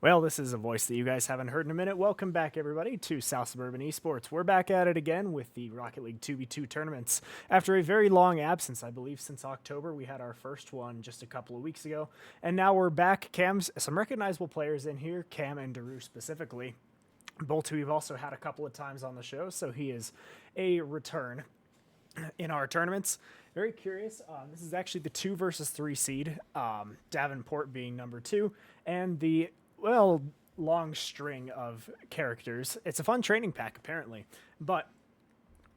Well, this is a voice that you guys haven't heard in a minute. Welcome back, everybody, to South Suburban Esports. We're back at it again with the Rocket League 2v2 tournaments. After a very long absence, I believe since October, we had our first one just a couple of weeks ago. And now we're back. Cam's some recognizable players in here, Cam and Daru specifically. Bolt, who we've also had a couple of times on the show, so he is a return in our tournaments. Very curious. This is actually the 2 versus 3 seed, Davenport being number 2, and the long string of characters. It's a fun training pack, apparently, but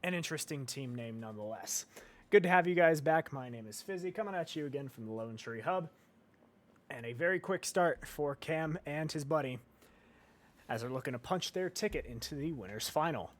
an interesting team name nonetheless. Good to have you guys back. My name is Fizzy, coming at you again from the Lone Tree Hub. And a very quick start for Cam and his buddy as they're looking to punch their ticket into the winner's final.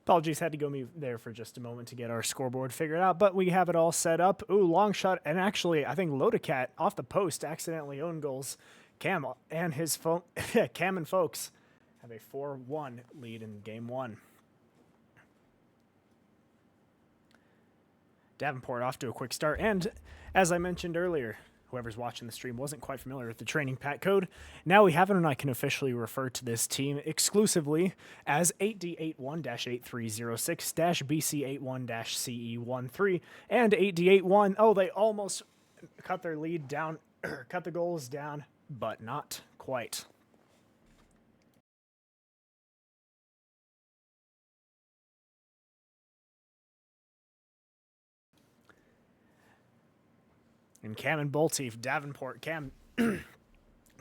Apologies, had to go mute there for just a moment to get our scoreboard figured out, but we have it all set up. Ooh, long shot, and actually, I think Lodacat off the post accidentally owned goals. Cam and his Cam and folks have a 4-1 lead in game 1. Davenport off to a quick start, and as I mentioned earlier, whoever's watching the stream wasn't quite familiar with the training pack code. Now we have it, and I can officially refer to this team exclusively as 8D81-8306-BC81-CE13 and 8D81. Oh, they almost cut their lead down, cut the goals down, but not quite. And Cam and Boltief, Davenport, Cam,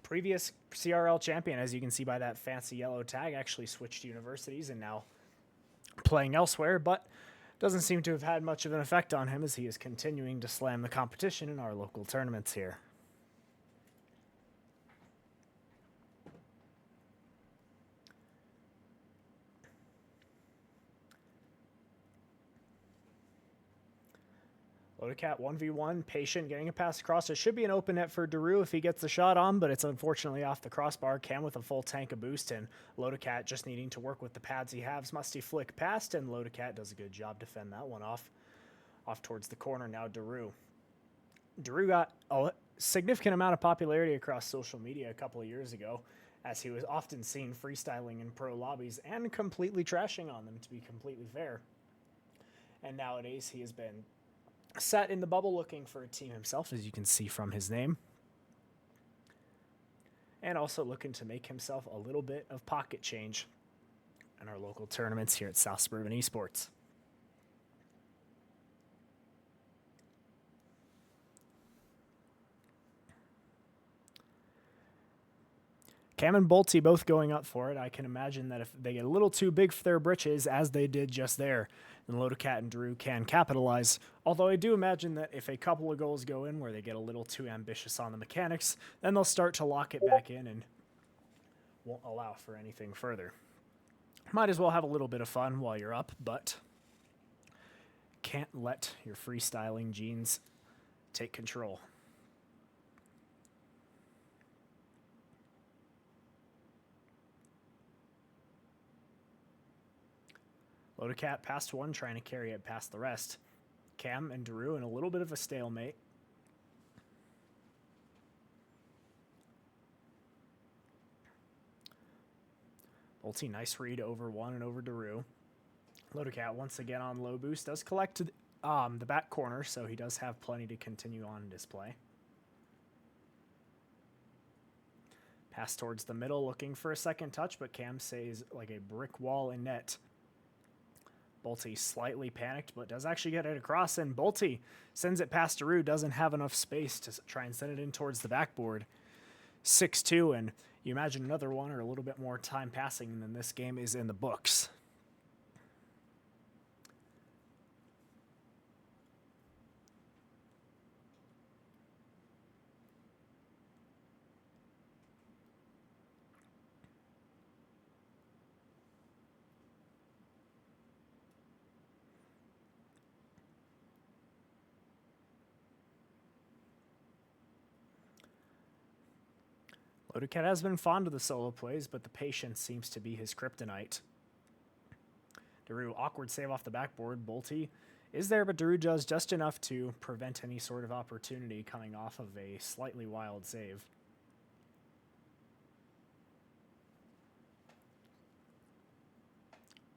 previous CRL champion, as you can see by that fancy yellow tag, actually switched universities and now playing elsewhere, but doesn't seem to have had much of an effect on him as he is continuing to slam the competition in our local tournaments here. Lodacat 1v1, patient, getting a pass across. It should be an open net for Daru if he gets the shot on, but it's unfortunately off the crossbar. Cam with a full tank of boost, and Lodacat just needing to work with the pads he has. Musty flick past, and Lodacat does a good job to fend that one off towards the corner. Now Daru got a significant amount of popularity across social media a couple of years ago, as he was often seen freestyling in pro lobbies and completely trashing on them, to be completely fair. And nowadays he has been sat in the bubble looking for a team himself, as you can see from his name, and also looking to make himself a little bit of pocket change in our local tournaments here at South Suburban Esports. Cam and Bolty both going up for it. I can imagine that if they get a little too big for their britches, as they did just there, then Lodacat and Daru can capitalize. Although I do imagine that if a couple of goals go in where they get a little too ambitious on the mechanics, then they'll start to lock it back in and won't allow for anything further. Might as well have a little bit of fun while you're up, but can't let your freestyling genes take control. Lodacat past one, trying to carry it past the rest. Cam and Daru in a little bit of a stalemate. Bolte, nice read over one and over Daru. Lodacat once again on low boost. Does collect the back corner, so he does have plenty to continue on display. Pass towards the middle, looking for a second touch, but Cam stays like a brick wall in net. Bolte slightly panicked, but does actually get it across, and Bolte sends it past Daru, doesn't have enough space to try and send it in towards the backboard. 6-2, and you imagine another one or a little bit more time passing, and then this game is in the books. Lodacat has been fond of the solo plays, but the patience seems to be his kryptonite. Daru, awkward save off the backboard. Bolte is there, but Daru does just enough to prevent any sort of opportunity coming off of a slightly wild save.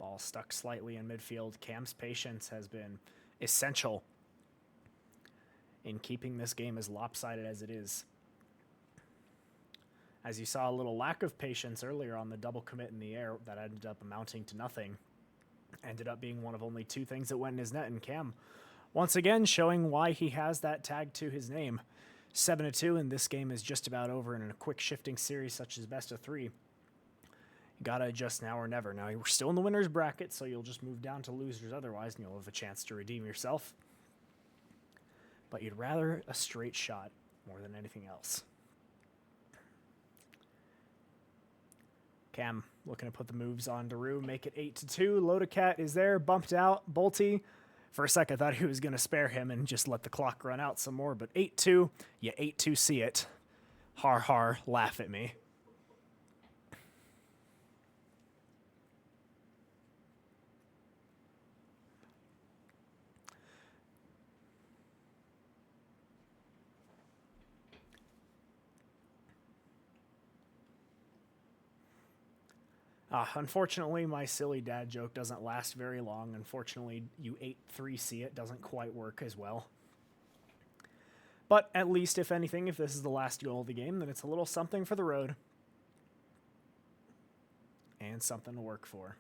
Ball stuck slightly in midfield. Cam's patience has been essential in keeping this game as lopsided as it is. As you saw, a little lack of patience earlier on the double commit in the air that ended up amounting to nothing. Ended up being one of only two things that went in his net, and Cam once again showing why he has that tag to his name. 7-2, and this game is just about over. And in a quick shifting series such as best of three, you gotta adjust now or never. Now, we're still in the winner's bracket, so you'll just move down to losers otherwise, and you'll have a chance to redeem yourself. But you'd rather a straight shot more than anything else. Cam looking to put the moves on Daru, make it 8-2. Lodacat is there, bumped out. Bolte, for a second, I thought he was going to spare him and just let the clock run out some more, but 8-2, you 8-2 see it. Har har, laugh at me. Unfortunately, my silly dad joke doesn't last very long. Unfortunately, you 8-3 see it doesn't quite work as well. But at least, if anything, if this is the last goal of the game, then it's a little something for the road. And something to work for.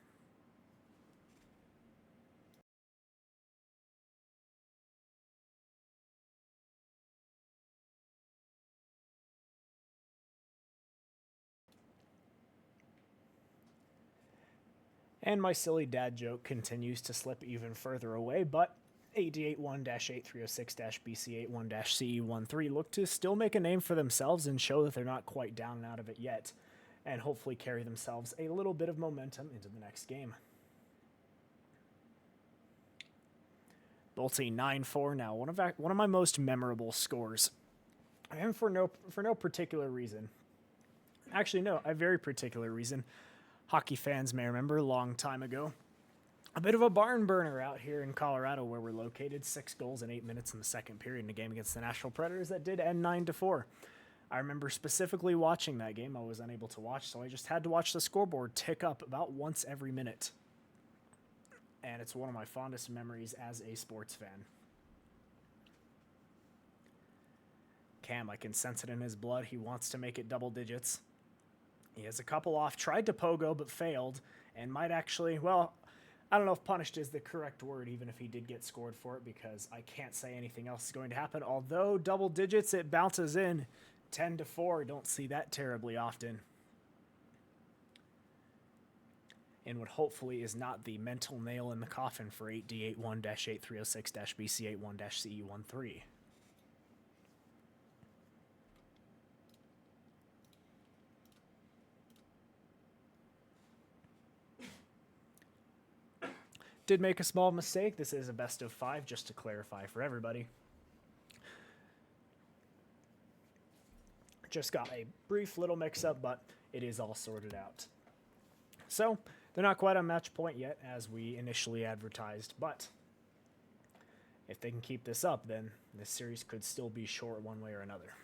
And my silly dad joke continues to slip even further away, but AD81-8306-BC81-CE13 look to still make a name for themselves and show that they're not quite down and out of it yet, and hopefully carry themselves a little bit of momentum into the next game. Bolte 9-4 now, one of my most memorable scores, and for no particular reason. Actually, no, a very particular reason. Hockey fans may remember a long time ago. A bit of a barn burner out here in Colorado where we're located. 6 goals in 8 minutes in the second period in a game against the Nashville Predators that did end 9-4. I remember specifically watching that game. I was unable to watch, so I just had to watch the scoreboard tick up about once every minute. And it's one of my fondest memories as a sports fan. Cam, I can sense it in his blood. He wants to make it double digits. He has a couple off, tried to pogo, but failed, and might actually, well, I don't know if punished is the correct word, even if he did get scored for it, because I can't say anything else is going to happen. Although double digits, it bounces in 10-4. Don't see that terribly often. And what hopefully is not the mental nail in the coffin for 8D81-8306-BC81-CE13. Did make a small mistake. This is a best of 5, just to clarify for everybody. Just got a brief little mix-up, but it is all sorted out. So, They're not quite on match point yet, as we initially advertised, but if they can keep this up, then this series could still be short one way or another.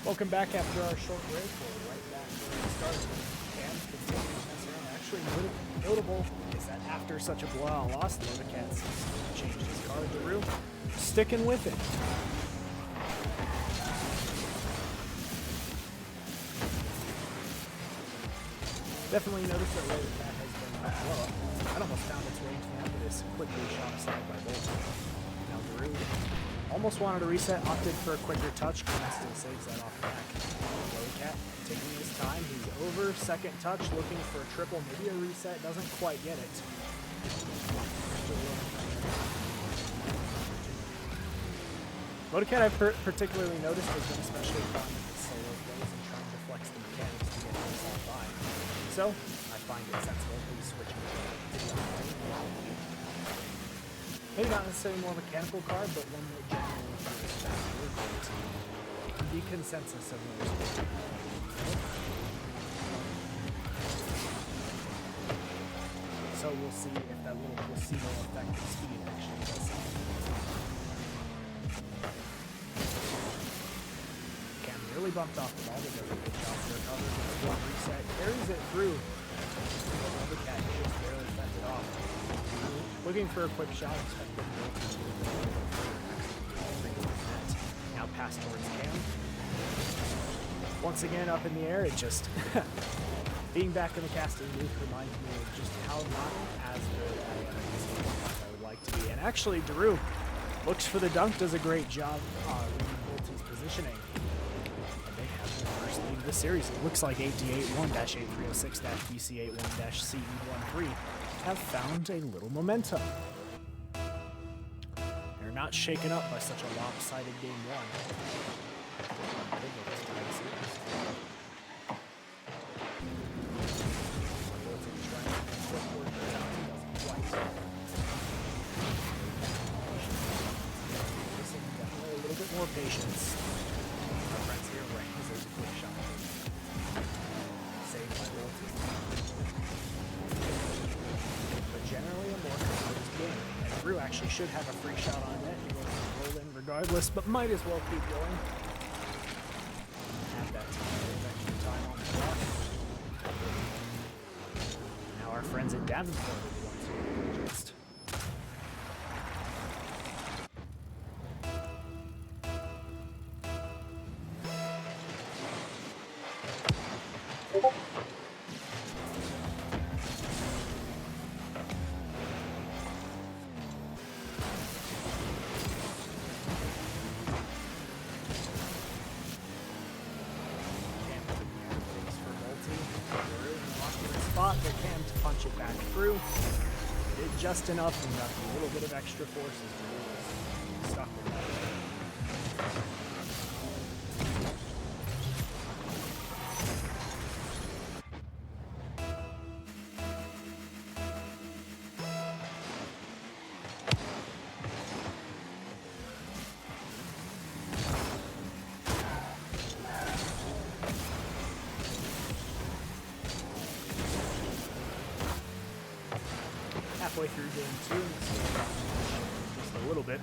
Welcome back after our short break. We're right back where we started. And continuing this round. Actually, notable is that after such a blowout loss, the Cats changed his card to Rue, sticking with it. Definitely noticed that Rotor Cat has been low. That almost found its way into the impetus, quickly shot aside by Bolt. Now Drew almost wanted to reset, opted for a quicker touch, and still saves that off back. Rotor Cat taking his time, he's over, second touch, looking for a triple, maybe a reset, doesn't quite get it. Rotor Cat I've particularly noticed has been especially fun with solo plays and trying to flex the mechanics to get himself by. So, I find it sensible to be switching to the maybe not necessarily more mechanical card, but one that generally feels faster to the consensus of most. So we'll see if that little placebo effect of speed actually does something. Cam really bumped off the ball, but does a good job to recover. One reset, carries it through. The Cat just barely fends it off. Looking for a quick shot, expecting now pass towards Cam. Once again up in the air, it just being back in the casting booth reminds me of just how not as good as I would like to be. And actually, Daru looks for the dunk, does a great job reading Volti's positioning. And they have the first lead of the series. It looks like AD81-8306-BC81-CE13 have found a little momentum. They're not shaken up by such a lopsided game one. A little bit more patience. Our friends here ranks as a quick shot. Saved by Volti. Generally a more composed game. And Drew actually should have a free shot on net. He wasn't roll in regardless, but might as well keep going. Have that extra time on the clock. Now our friends at Davenport are the ones who are just. Spot that Cam to punch it back through. Did just enough and got a little bit of extra forces to stuck with that. Halfway through game two, just a little bit.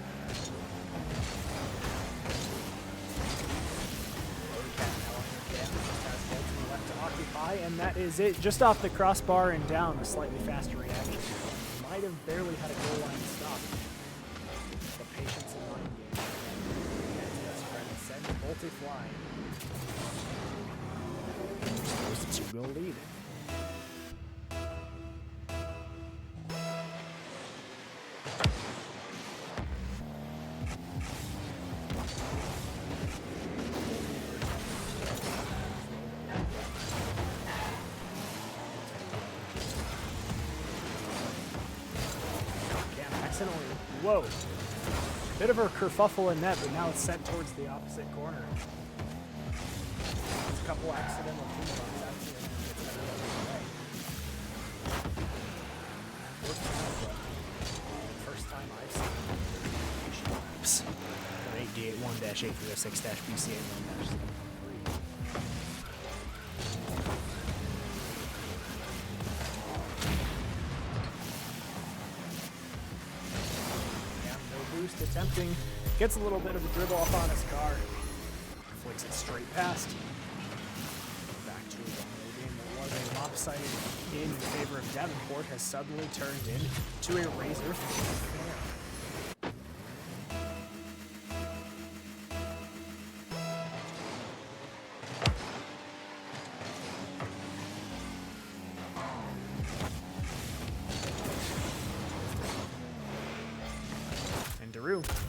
Cam just has Bolton left to occupy, and that is it. Just off the crossbar and down, a slightly faster reaction. Might have barely had a goal line stop. But patience in line game. Sends Bolty flying. There's a 2-goal lead. Whoa. Bit of a kerfuffle in net, but now it's sent towards the opposite corner. It's a couple accidental team runs. That's it. Gets better the first time I've seen it. 8D81-8306-BCA1-3. Attempting, gets a little bit of a dribble off on his car, flicks it straight past. Back to a 1-0 game that was a lopsided game in favor of Davenport has suddenly turned into a razor affair.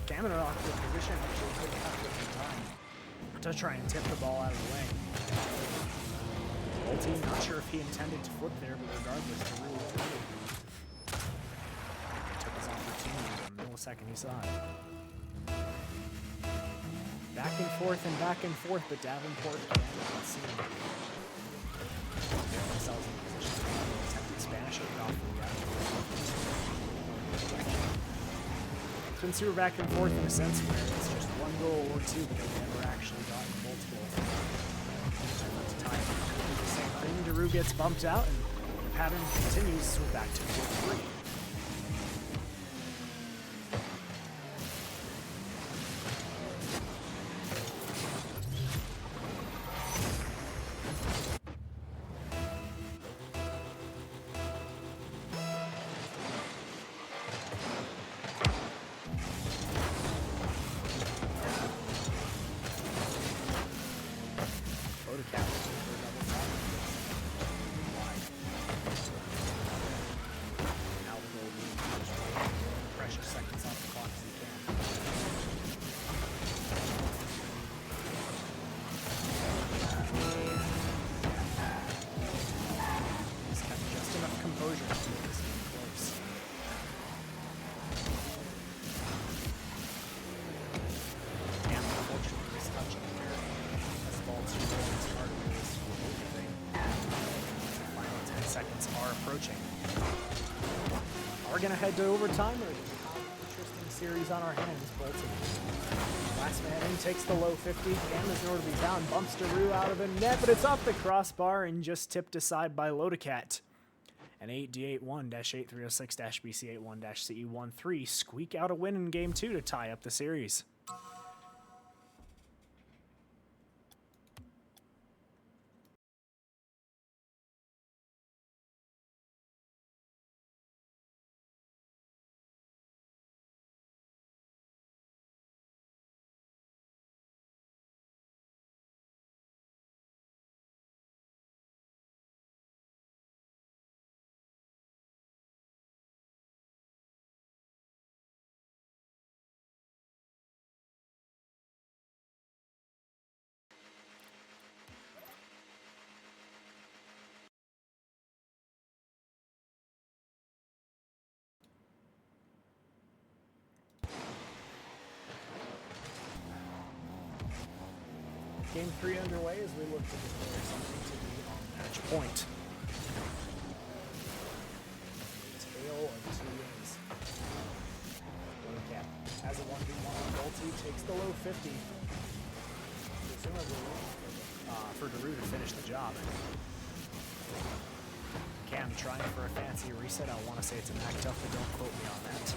Cameron off the position actually took half of the time to try and tip the ball out of the way. Bolty, not sure if he intended to flip there, but regardless, the rule took his opportunity the millisecond he saw it. Back and forth, but Davenport can't see him. Get themselves in position to attempt to Spanish it off the Since we were back and forth in a sense where it's just one goal or two, but they've never actually gotten multiple. Time. The same thing. Daru gets bumped out, and the pattern continues, so we're back to 4-3. We're going to head to overtime. There's an interesting series on our hands. Bolton, last man in, takes the low 50. Cam is nowhere to be found. Bumps Daru out of the net, but it's off the crossbar and just tipped aside by Lodecat. And 8D81-8306-BC81-CE13 squeak out a win in Game 2 to tie up the series. Game 3 underway as we look to declare something to be on match point. Tale of two games. Lodecat has a 1v1 on Bolty, takes the low 50. Presumably for Daru to finish the job. Cam trying for a fancy reset. I want to say it's an act up, but don't quote me on that.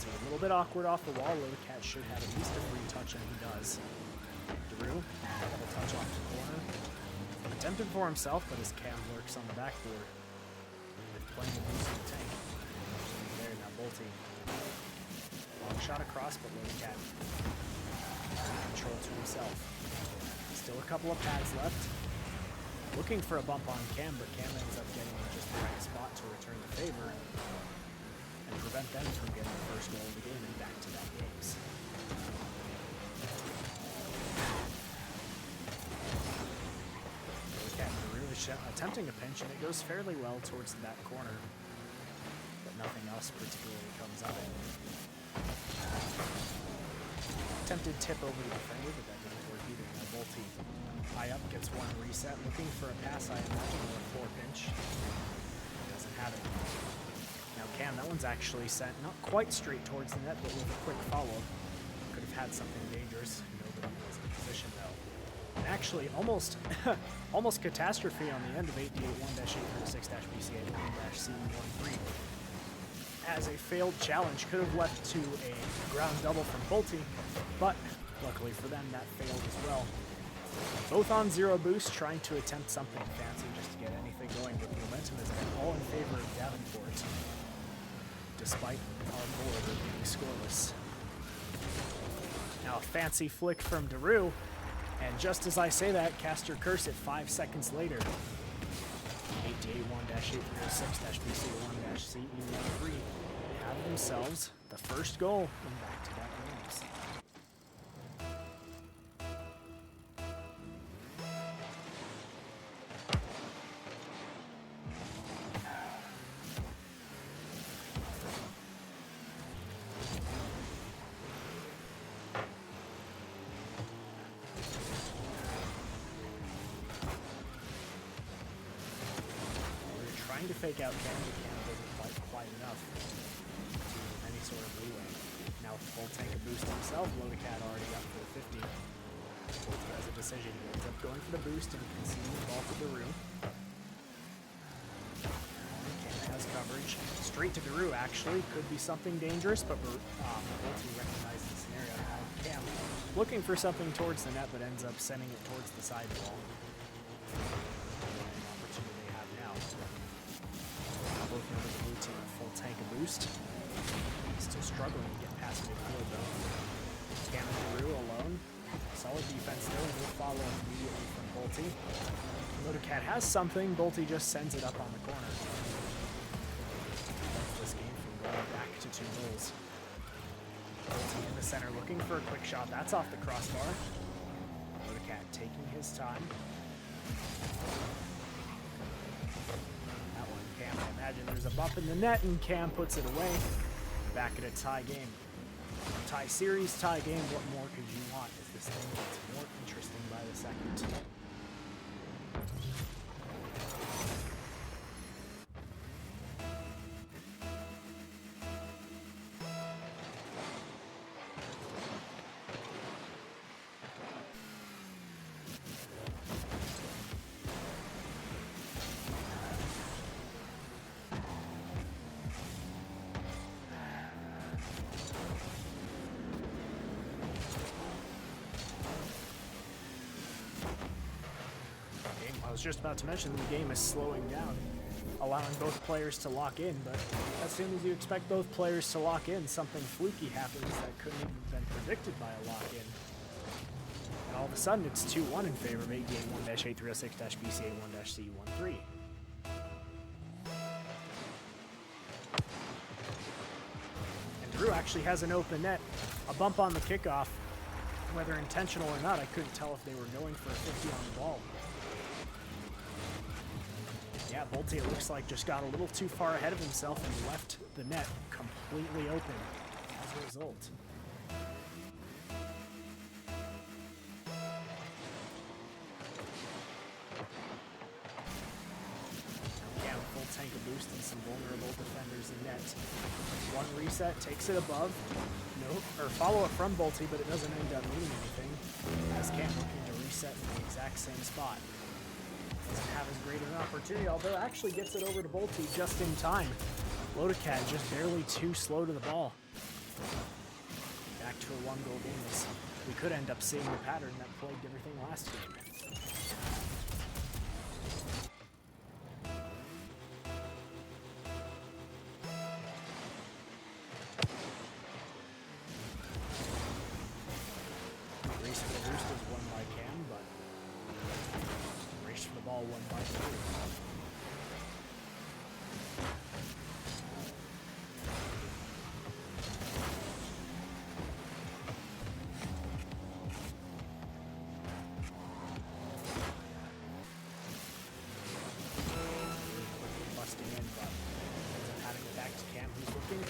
A little bit awkward off the wall. Lodecat should have at least a free touch, and he does. Drew. Double touch off the corner. Attempted for himself, but his cam lurks on the backboard. Playing the boost in the tank. There, now Bolty. Long shot across, but Lodecat control to himself. Still a couple of pads left. Looking for a bump on Cam, but Cam ends up getting in just the right spot to return the favor and prevent them from getting the first goal of the game and back-to-back games. Lodecat really attempting a pinch, and it goes fairly well towards the back corner, but nothing else particularly comes of it. Attempted tip over the defender, but that didn't work either. Now Bolty high up gets one reset, looking for a pass, I imagine, or a 4-pinch. Doesn't have it. Now Cam, that one's actually sent not quite straight towards the net, but with a quick follow-up. Could have had something dangerous. Nobody was in position though. And actually, almost catastrophe on the end of 8D81-836-BCA1-C13. As a failed challenge, could have led to a ground double from Bolty, but luckily for them, that failed as well. Both on 0 boost, trying to attempt something fancy just to get anything going, but the momentum has been all in favor of Davenport, despite our board being scoreless. Now a fancy flick from Daru, and just as I say that, cast your curse at 5 seconds later. 8D81-806-BC1-CE13 have themselves the first goal in back-to-back games. Trying to fake out Cam, but Cam doesn't quite enough to any sort of leeway. Now full tank of boost himself, Lodecat already up for the 50. Bolty has a decision. He ends up going for the boost and conceding the ball to Daru. Cam has coverage. Straight to Daru, actually. Could be something dangerous, but Bolty recognizes the scenario. Now Cam looking for something towards the net, but ends up sending it towards the side wall. Both members of the blue team a full tank of boost. Still struggling to get past midfield though. Cam and Daru alone. Solid defense there, and will follow immediately from Bolty. Lodecat has something, Bolty just sends it up on the corner. This game from going back to 2 goals. Bolty in the center looking for a quick shot. That's off the crossbar. Lodecat taking his time. Cam, I imagine there's a bump in the net, and Cam puts it away. Back at a tie game. Tie series, tie game, what more could you want as this thing gets more interesting by the second? I was just about to mention the game is slowing down, allowing both players to lock in, but as soon as you expect both players to lock in, something fluky happens that couldn't even have been predicted by a lock-in. And all of a sudden, it's 2-1 in favor of 8D81-836-BCA1-CE13. And Drew actually has an open net, a bump on the kickoff. Whether intentional or not, I couldn't tell if they were going for a 50 on the ball. Yeah, Bolty, it looks like, just got a little too far ahead of himself and left the net completely open as a result. Yeah, full tank of boost and some vulnerable defenders in net. One reset, takes it above. Follow-up from Bolty, but it doesn't end up meaning anything, as Cam looking to reset in the exact same spot. Doesn't have as great an opportunity, although actually gets it over to Bolty just in time. Lodecat just barely too slow to the ball. Back to a 1-goal game. This we could end up seeing the pattern that plagued everything last game. Race for the boost was won by Cam, but race for the ball won by Drew.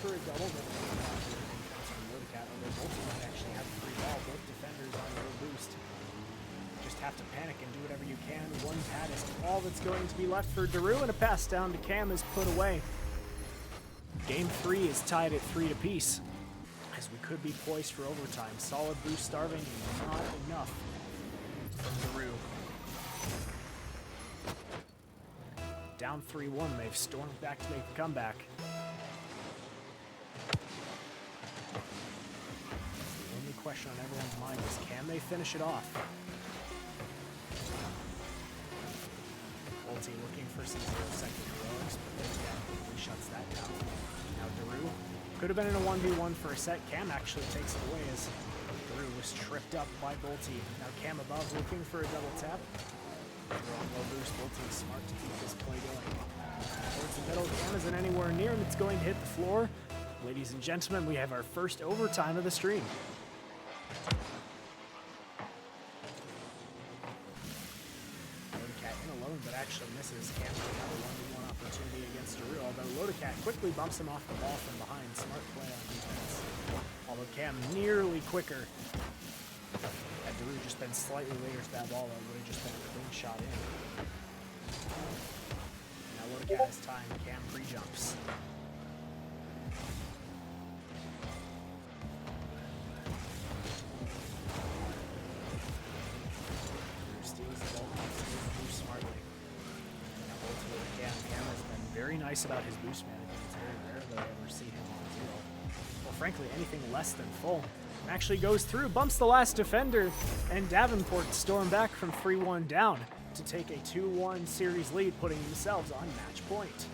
For a double, but from Lodecat, although both might actually have a free ball. Both defenders on no boost. Just have to panic and do whatever you can. One pad is all that's going to be left for Daru, and a pass down to Cam is put away. Game 3 is tied at 3 apiece, as we could be poised for overtime. Solid boost starving, and not enough from Daru. Down 3-1, they've stormed back to make the comeback. Question on everyone's mind is, can they finish it off? Ulti looking for some 0-second heroics, but he shuts that down. Now Daru could have been in a 1v1 for a set. Cam actually takes it away as Daru was tripped up by Bolty. Now Cam above looking for a double tap. Throwing low boost. Bolty is smart to keep this play going. Towards the middle, Cam isn't anywhere near him. It's going to hit the floor. Ladies and gentlemen, we have our first overtime of the stream. But actually misses. Cam with another 1v1 opportunity against Daru, although Lodecat quickly bumps him off the ball from behind. Smart play on defense. Although Cam nearly quicker. Had Daru just been slightly later to that ball, it would have just been a clean shot in. Now Lodecat has time. Cam pre-jumps. Very nice about his boost management. It's very rare that I ever see him on zero. Well, frankly, anything less than full. Actually goes through, bumps the last defender, and Davenport storm back from 3-1 down to take a 2-1 series lead, putting themselves on match point.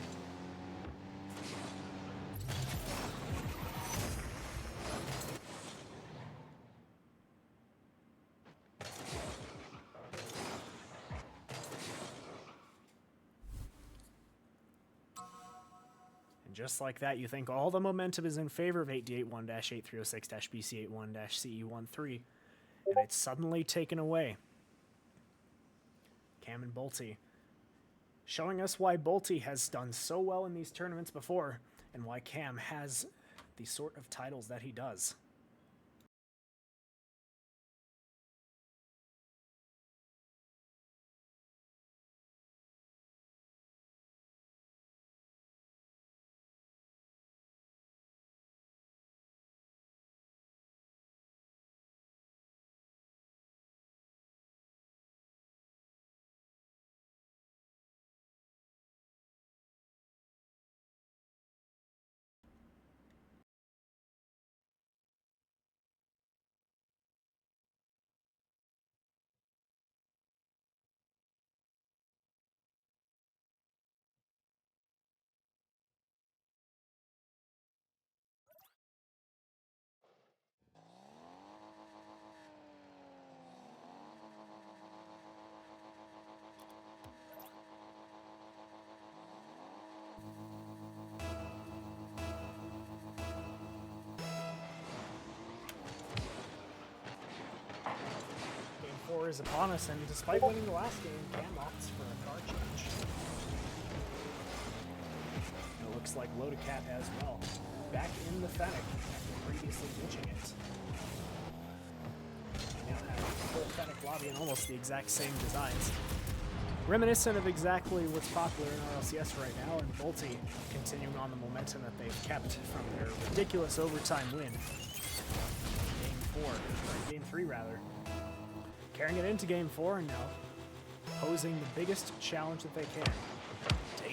Just like that, you think all the momentum is in favor of 8D81-8306-BC81-CE13, and it's suddenly taken away. Cam and Bolty showing us why Bolty has done so well in these tournaments before, and why Cam has the sort of titles that he does. Game 4 is upon us, and despite winning the last game, Cam opts for a card change. And it looks like Lodecat as well. Back in the Fennec after previously ditching it. We now have a full Fennec lobby and almost the exact same designs. Reminiscent of exactly what's popular in RLCS right now, and Bolty continuing on the momentum that they've kept from their ridiculous overtime win. Game 3 rather. Carrying it into Game 4 and now posing the biggest challenge that they can to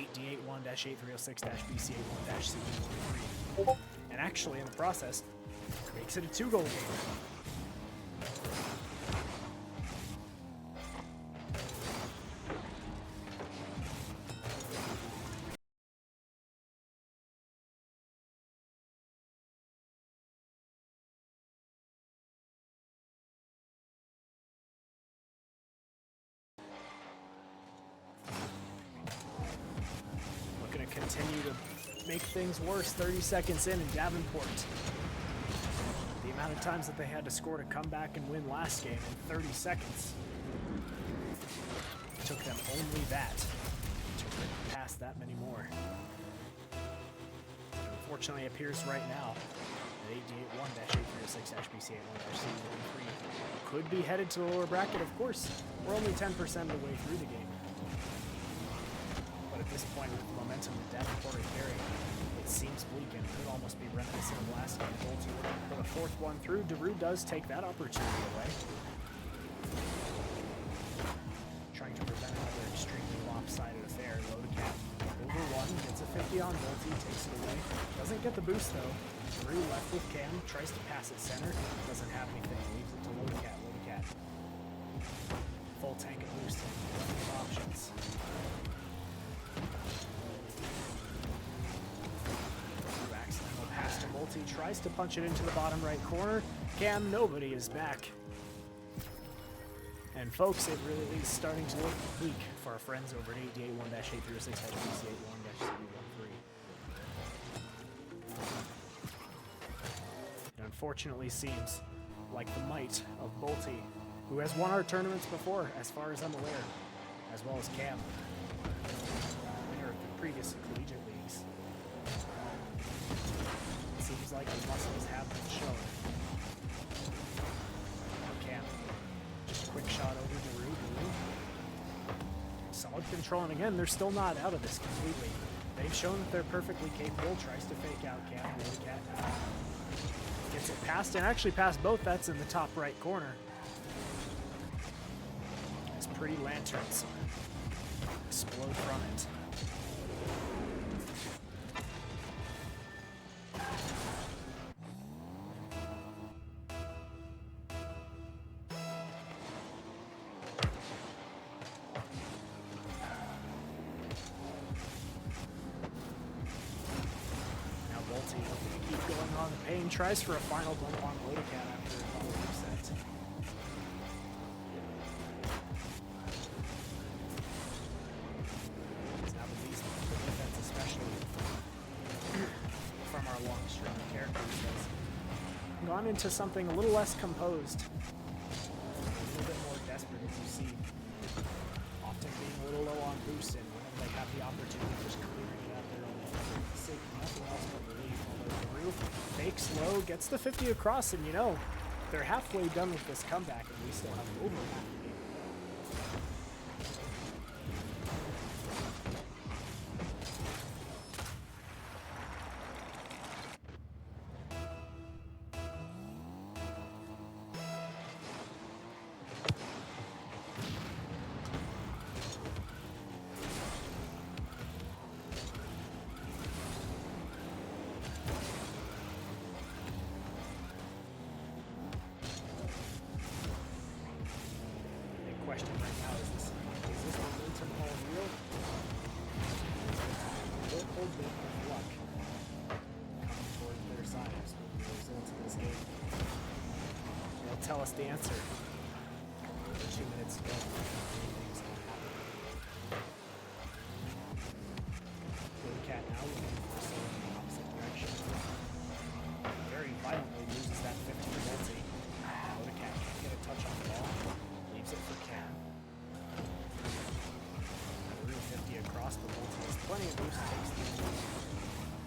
8D81-8306-BC81-CE13. And actually, in the process, makes it a 2-goal game. make things worse 30 seconds in Davenport. The amount of times that they had to score to come back and win last game in 30 seconds. It took them only that to rip past that many more. Unfortunately, it appears right now that 881-806-BC81-C13 could be headed to the lower bracket. Of course, we're only 10% of the way through the game. But at this point, with the momentum that Davenport is carrying, it seems bleak and could almost be reminiscent of last game. Bolty looking for the fourth one through. Daru does take that opportunity away. Trying to prevent another extremely lopsided affair. Lodecat over one, gets a 50 on Bolty, takes it away. Doesn't get the boost though. Daru left with Cam, tries to pass it center, doesn't have anything, leaves it to Lodecat. Lodecat, full tank of boost and plenty of options. Accidental pass to Bolty, tries to punch it into the bottom right corner. Cam, nobody is back. And folks, it really is starting to look bleak for our friends over at 881-836-BC81-CB13. It unfortunately seems like the might of Bolty, who has won our tournaments before, as far as I'm aware, as well as Cam, winner of the previous collegiate leagues. It seems like the muscles have been shown. Cam, just a quick shot over Daru. Solid control, and again, they're still not out of this completely. They've shown that they're perfectly capable. Tries to fake out Cam. Gets it past, and actually past both. That's in the top right corner. As pretty lanterns explode from it. Payne tries for a final bump on Lodecat after a double reset. Now the least defense, especially from our long string of characters, has gone into something a little less composed, a little bit more desperate, as you see. Often being a little low on boost, and whenever they have the opportunity, just clearing it out their own sake, nothing else but relief. Fakes low, gets the 50 across, and you know, they're halfway done with this comeback, and we still have over half the game. Question right now is this momentum all real? A little bit of luck coming towards their side as the results of this game. They'll tell us the answer. 2 minutes to go. Things can happen. Lodecat now looking for someone in the opposite direction. Very violently loses that 50 to Bolty. Lodecat can't get a touch on the ball. Leaves it for Cam. Daru 50 across, but Bolty has plenty of boost, takes the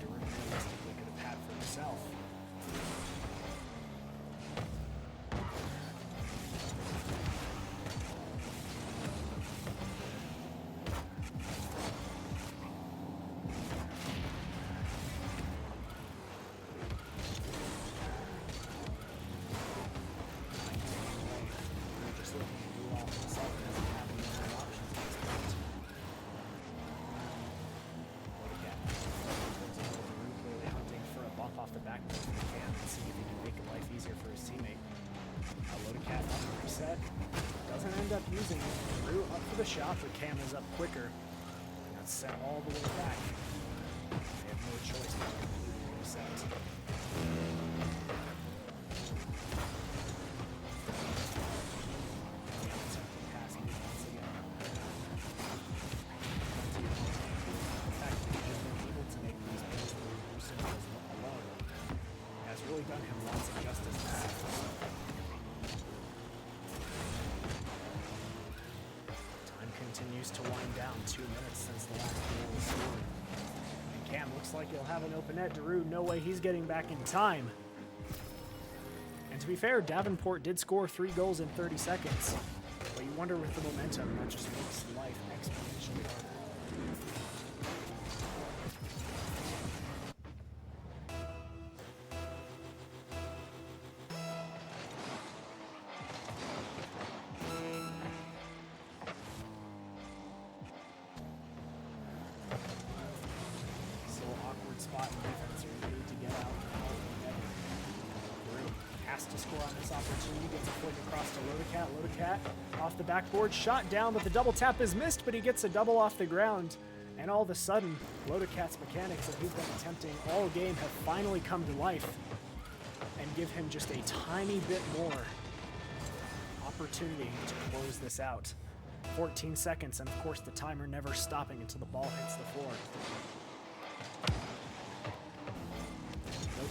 Daru realistically could have had for himself. Off the back if he can and see if he can make life easier for his teammate. Lodecat on the reset. Doesn't end up using it. Daru up for the shot, but Cam is up quicker. And that's sent all the way back. They have no choice but to completely reset. Pass move once again. In fact, they've been able to make these moves continues to wind down. 2 minutes since the last goal was scored. And Cam looks like he'll have an open net. Daru, no way he's getting back in time. And to be fair, Davenport did score 3 goals in 30 seconds. But you wonder with the momentum, that just makes life exponentially harder. Spot in defense here. You need to get out now. Drew has to score on this opportunity. Gets a flick across to Lodacat. Lodacat off the backboard, shot down, but the double tap is missed, but he gets a double off the ground. And all of a sudden, Lodacat's mechanics that he's been attempting all game have finally come to life and give him just a tiny bit more opportunity to close this out. 14 seconds, and of course the timer never stopping until the ball hits the floor.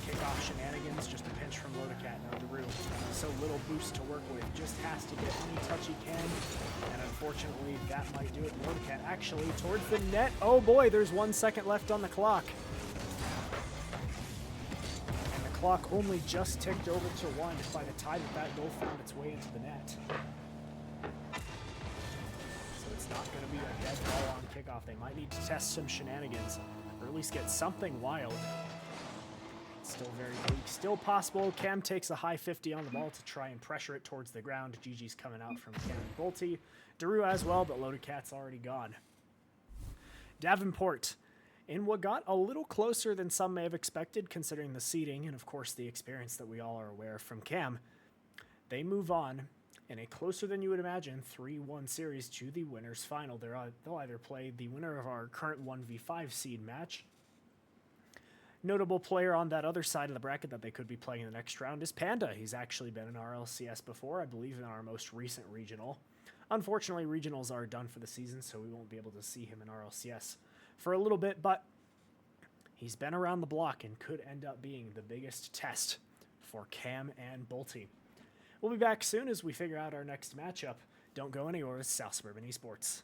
Kickoff shenanigans, just a pinch from Lodacat. Now Daru, so little boost to work with, just has to get any touch he can, and unfortunately that might do it. Lodacat actually towards the net. Oh boy, there's 1 second left on the clock. And the clock only just ticked over to 1 by the time that goal found its way into the net. So it's not going to be a dead ball on kickoff. They might need to test some shenanigans, or at least get something wild. Still very weak, still possible. Cam takes a high 50 on the ball to try and pressure it towards the ground. GG's coming out from Cam and Bolte. Daru as well, but Lodacat's already gone. Davenport, in what got a little closer than some may have expected, considering the seeding and, of course, the experience that we all are aware of from Cam. They move on in a closer than you would imagine 3-1 series to the winners final. They'll either play the winner of our current 1v5 seed match. Notable player on that other side of the bracket that they could be playing in the next round is Panda. He's actually been in RLCS before, I believe in our most recent regional. Unfortunately, regionals are done for the season, so we won't be able to see him in RLCS for a little bit, but he's been around the block and could end up being the biggest test for Cam and Bolte. We'll be back soon as we figure out our next matchup. Don't go anywhere with South Suburban Esports.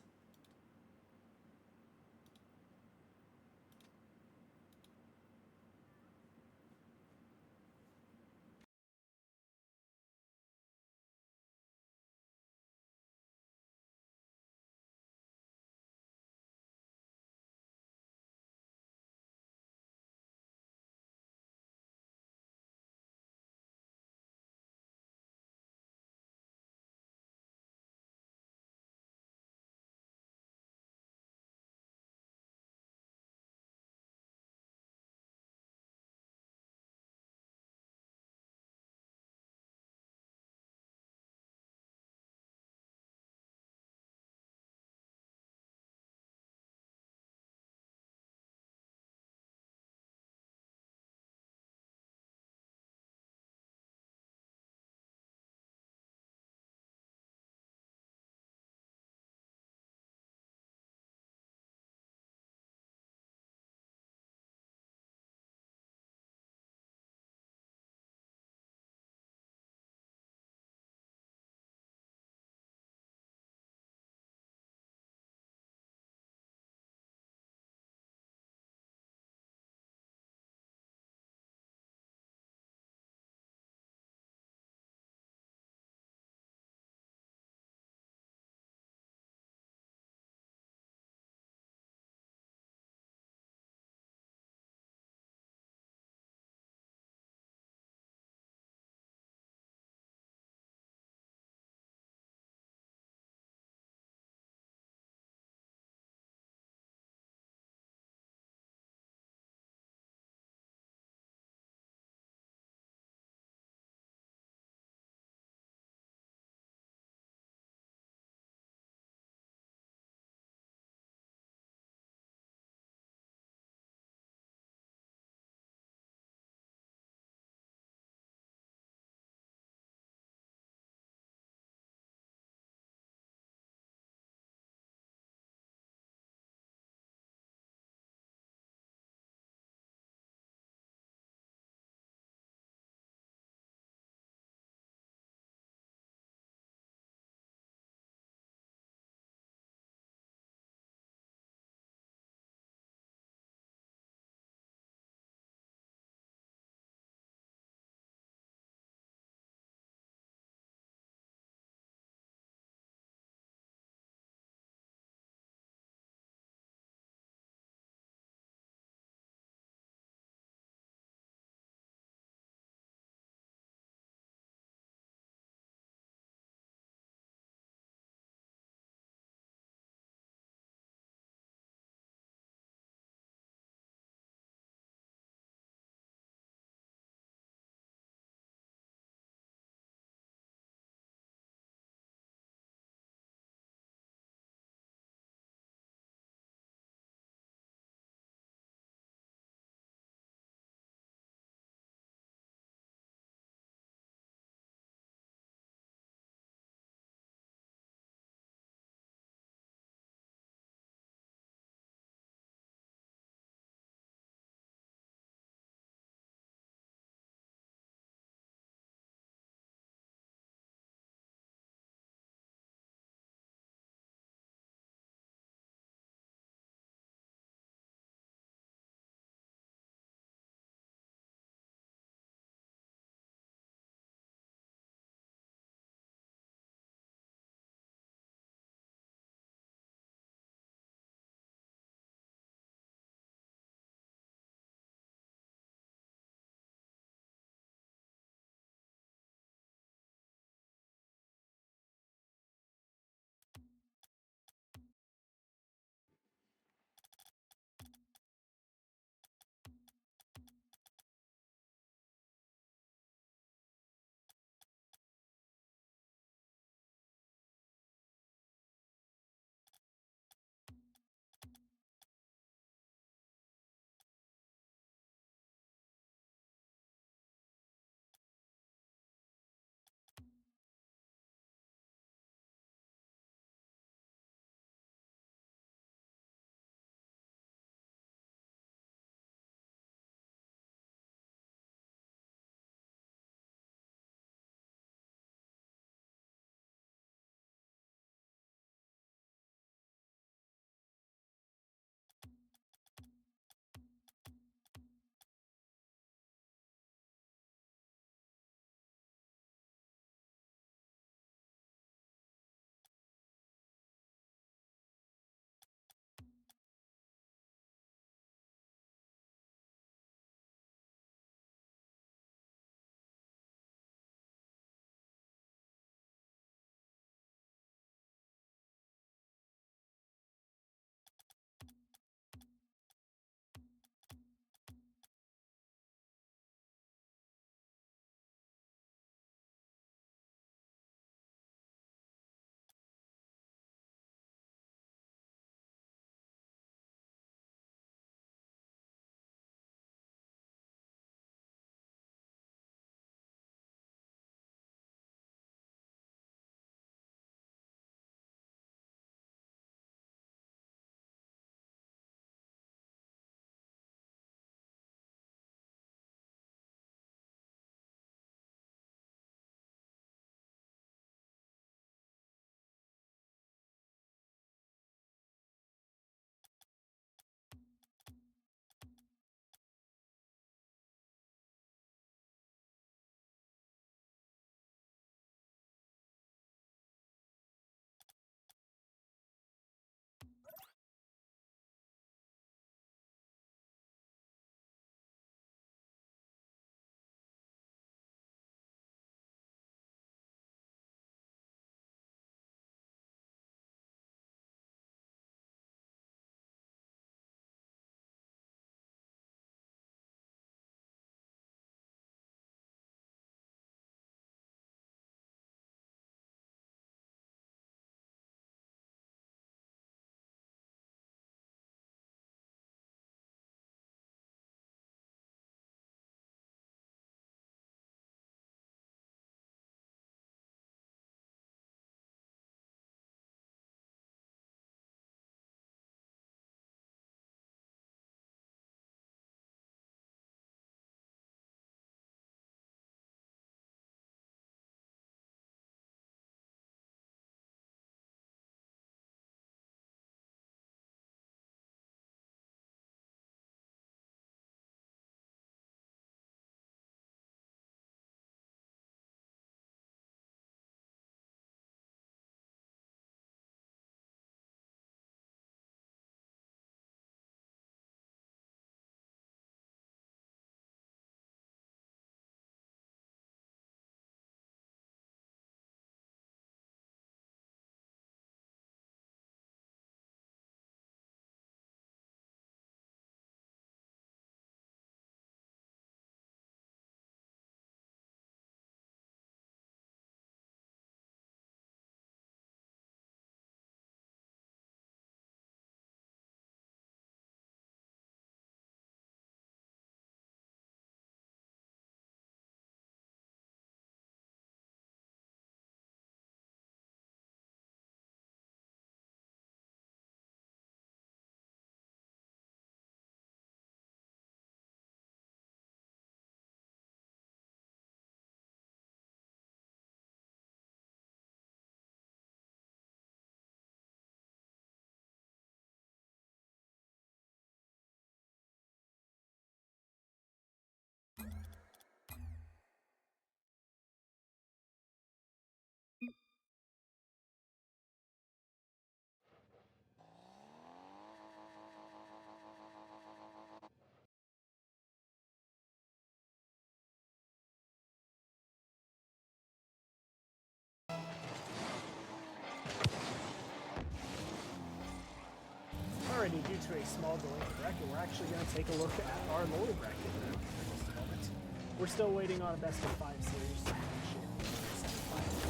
small delayed bracket, we're actually going to take a look at our lower bracket in just a moment. We're still waiting on a best of 5 series to finish in the semifinals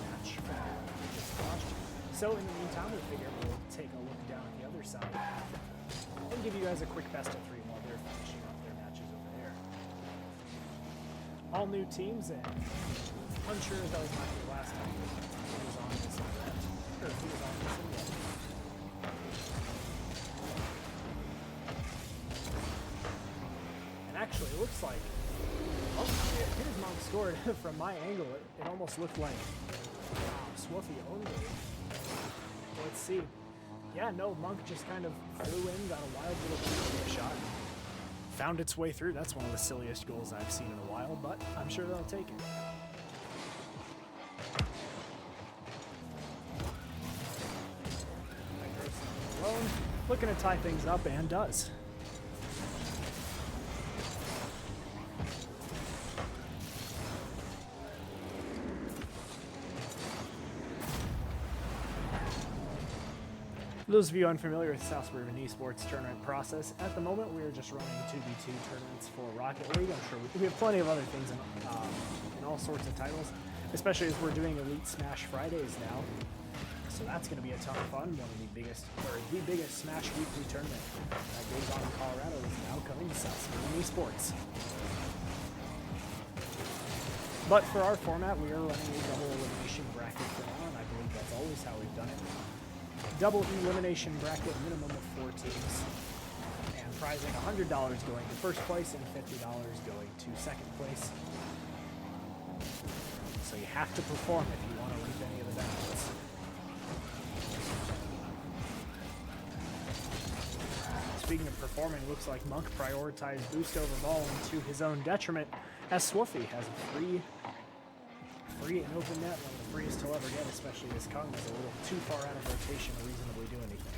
match for the one we just watched. So in the meantime, we figure we'll take a look down at the other side and give you guys a quick best of 3 while they're finishing up their matches over there. All new teams, and unsure as I was not the last time he was on this event, or if he was on this event. And actually, it looks like here's Monk scored. From my angle, it almost looked like, wow, Swoofy owned it. Let's see. Yeah, no, Monk just kind of flew in, got a wild little shot, found its way through. That's one of the silliest goals I've seen in a while, but I'm sure they'll take it. Alone, looking to tie things up, and does. For those of you unfamiliar with South Suburban Esports tournament process, at the moment we are just running 2v2 tournaments for Rocket League. I'm sure we have plenty of other things in all sorts of titles, especially as we're doing Elite Smash Fridays now. So that's going to be a ton of fun. One of the biggest Smash weekly tournament that goes on in Colorado is now coming to South Suburban Esports. But for our format, we are running a double elimination bracket for now, and I believe that's always how we've done it. Double elimination bracket, minimum of 4 teams, and prizing $100 going to first place and $50 going to second place. So you have to perform if you want to reap any of the benefits. Speaking of performing, looks like Monk prioritized boost over ball to his own detriment, as Swoofy has a free and open net, one of the freest he'll ever get, especially as Kung is a little too far out of rotation to reasonably do anything.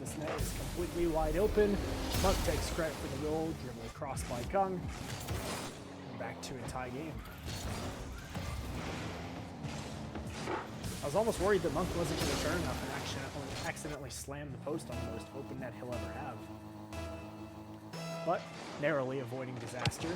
This net is completely wide open. Monk takes credit for the goal, dribble across by Kung. Back to a tie game. I was almost worried that Monk wasn't going to turn enough and accidentally slam the post on the most open net he'll ever have. But narrowly avoiding disaster.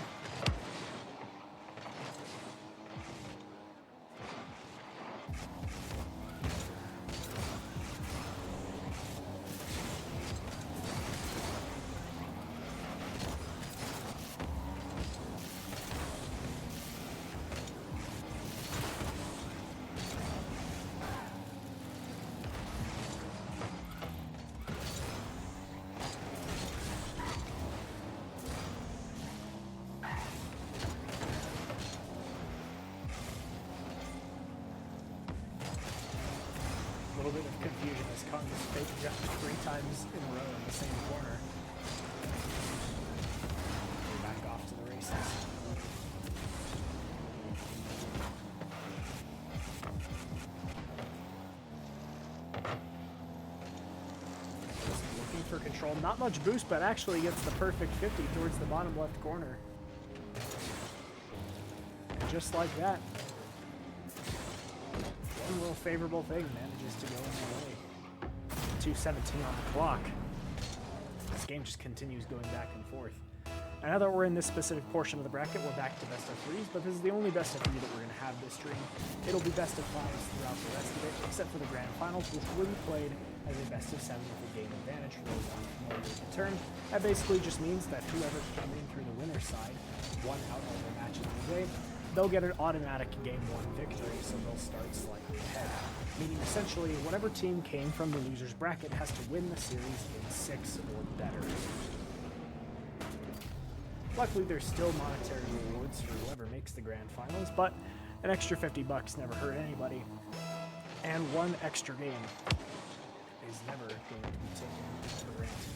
A little bit of confusion as Kung is fake jumped 3 times in a row in the same corner. We're back off to the races. Looking for control. Not much boost, but actually gets the perfect 50 towards the bottom left corner. And just like that, one little favorable thing manages to go in their way. 2:17 on the clock. This game just continues going back and forth. And now that we're in this specific portion of the bracket, we're back to best of 3s, but this is the only best of 3 that we're going to have this stream. It'll be best of 5s throughout the rest of it, except for the grand finals, which will be played as a best of 7 with a game advantage for those unfamiliar with the term. That basically just means that whoever came in through the winner's side won out all their matches of the day. They'll get an automatic game 1 victory, so they'll start slightly ahead. Meaning essentially, whatever team came from the loser's bracket has to win the series in 6 or better. Luckily, there's still monetary rewards for whoever makes the grand finals, but an extra $50 never hurt anybody, and 1 extra game is never going to be taken for granted.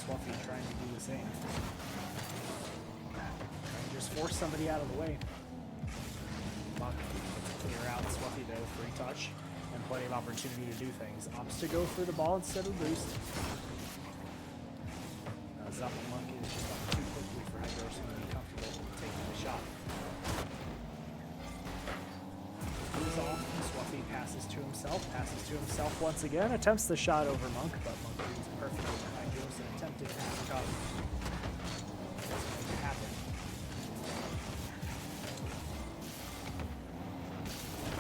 Swaffy trying to do the same. Trying to just force somebody out of the way. Monk clear out Swaffy though, free touch, and plenty of opportunity to do things. Opts to go for the ball instead of boost. Zappa Monk is just up too quickly for Hydroson to be comfortable taking the shot. Moves off, Swaffy passes to himself once again, attempts the shot over Monk, but Monk reads perfectly. Hydroson attempted to cover. Doesn't make it happen.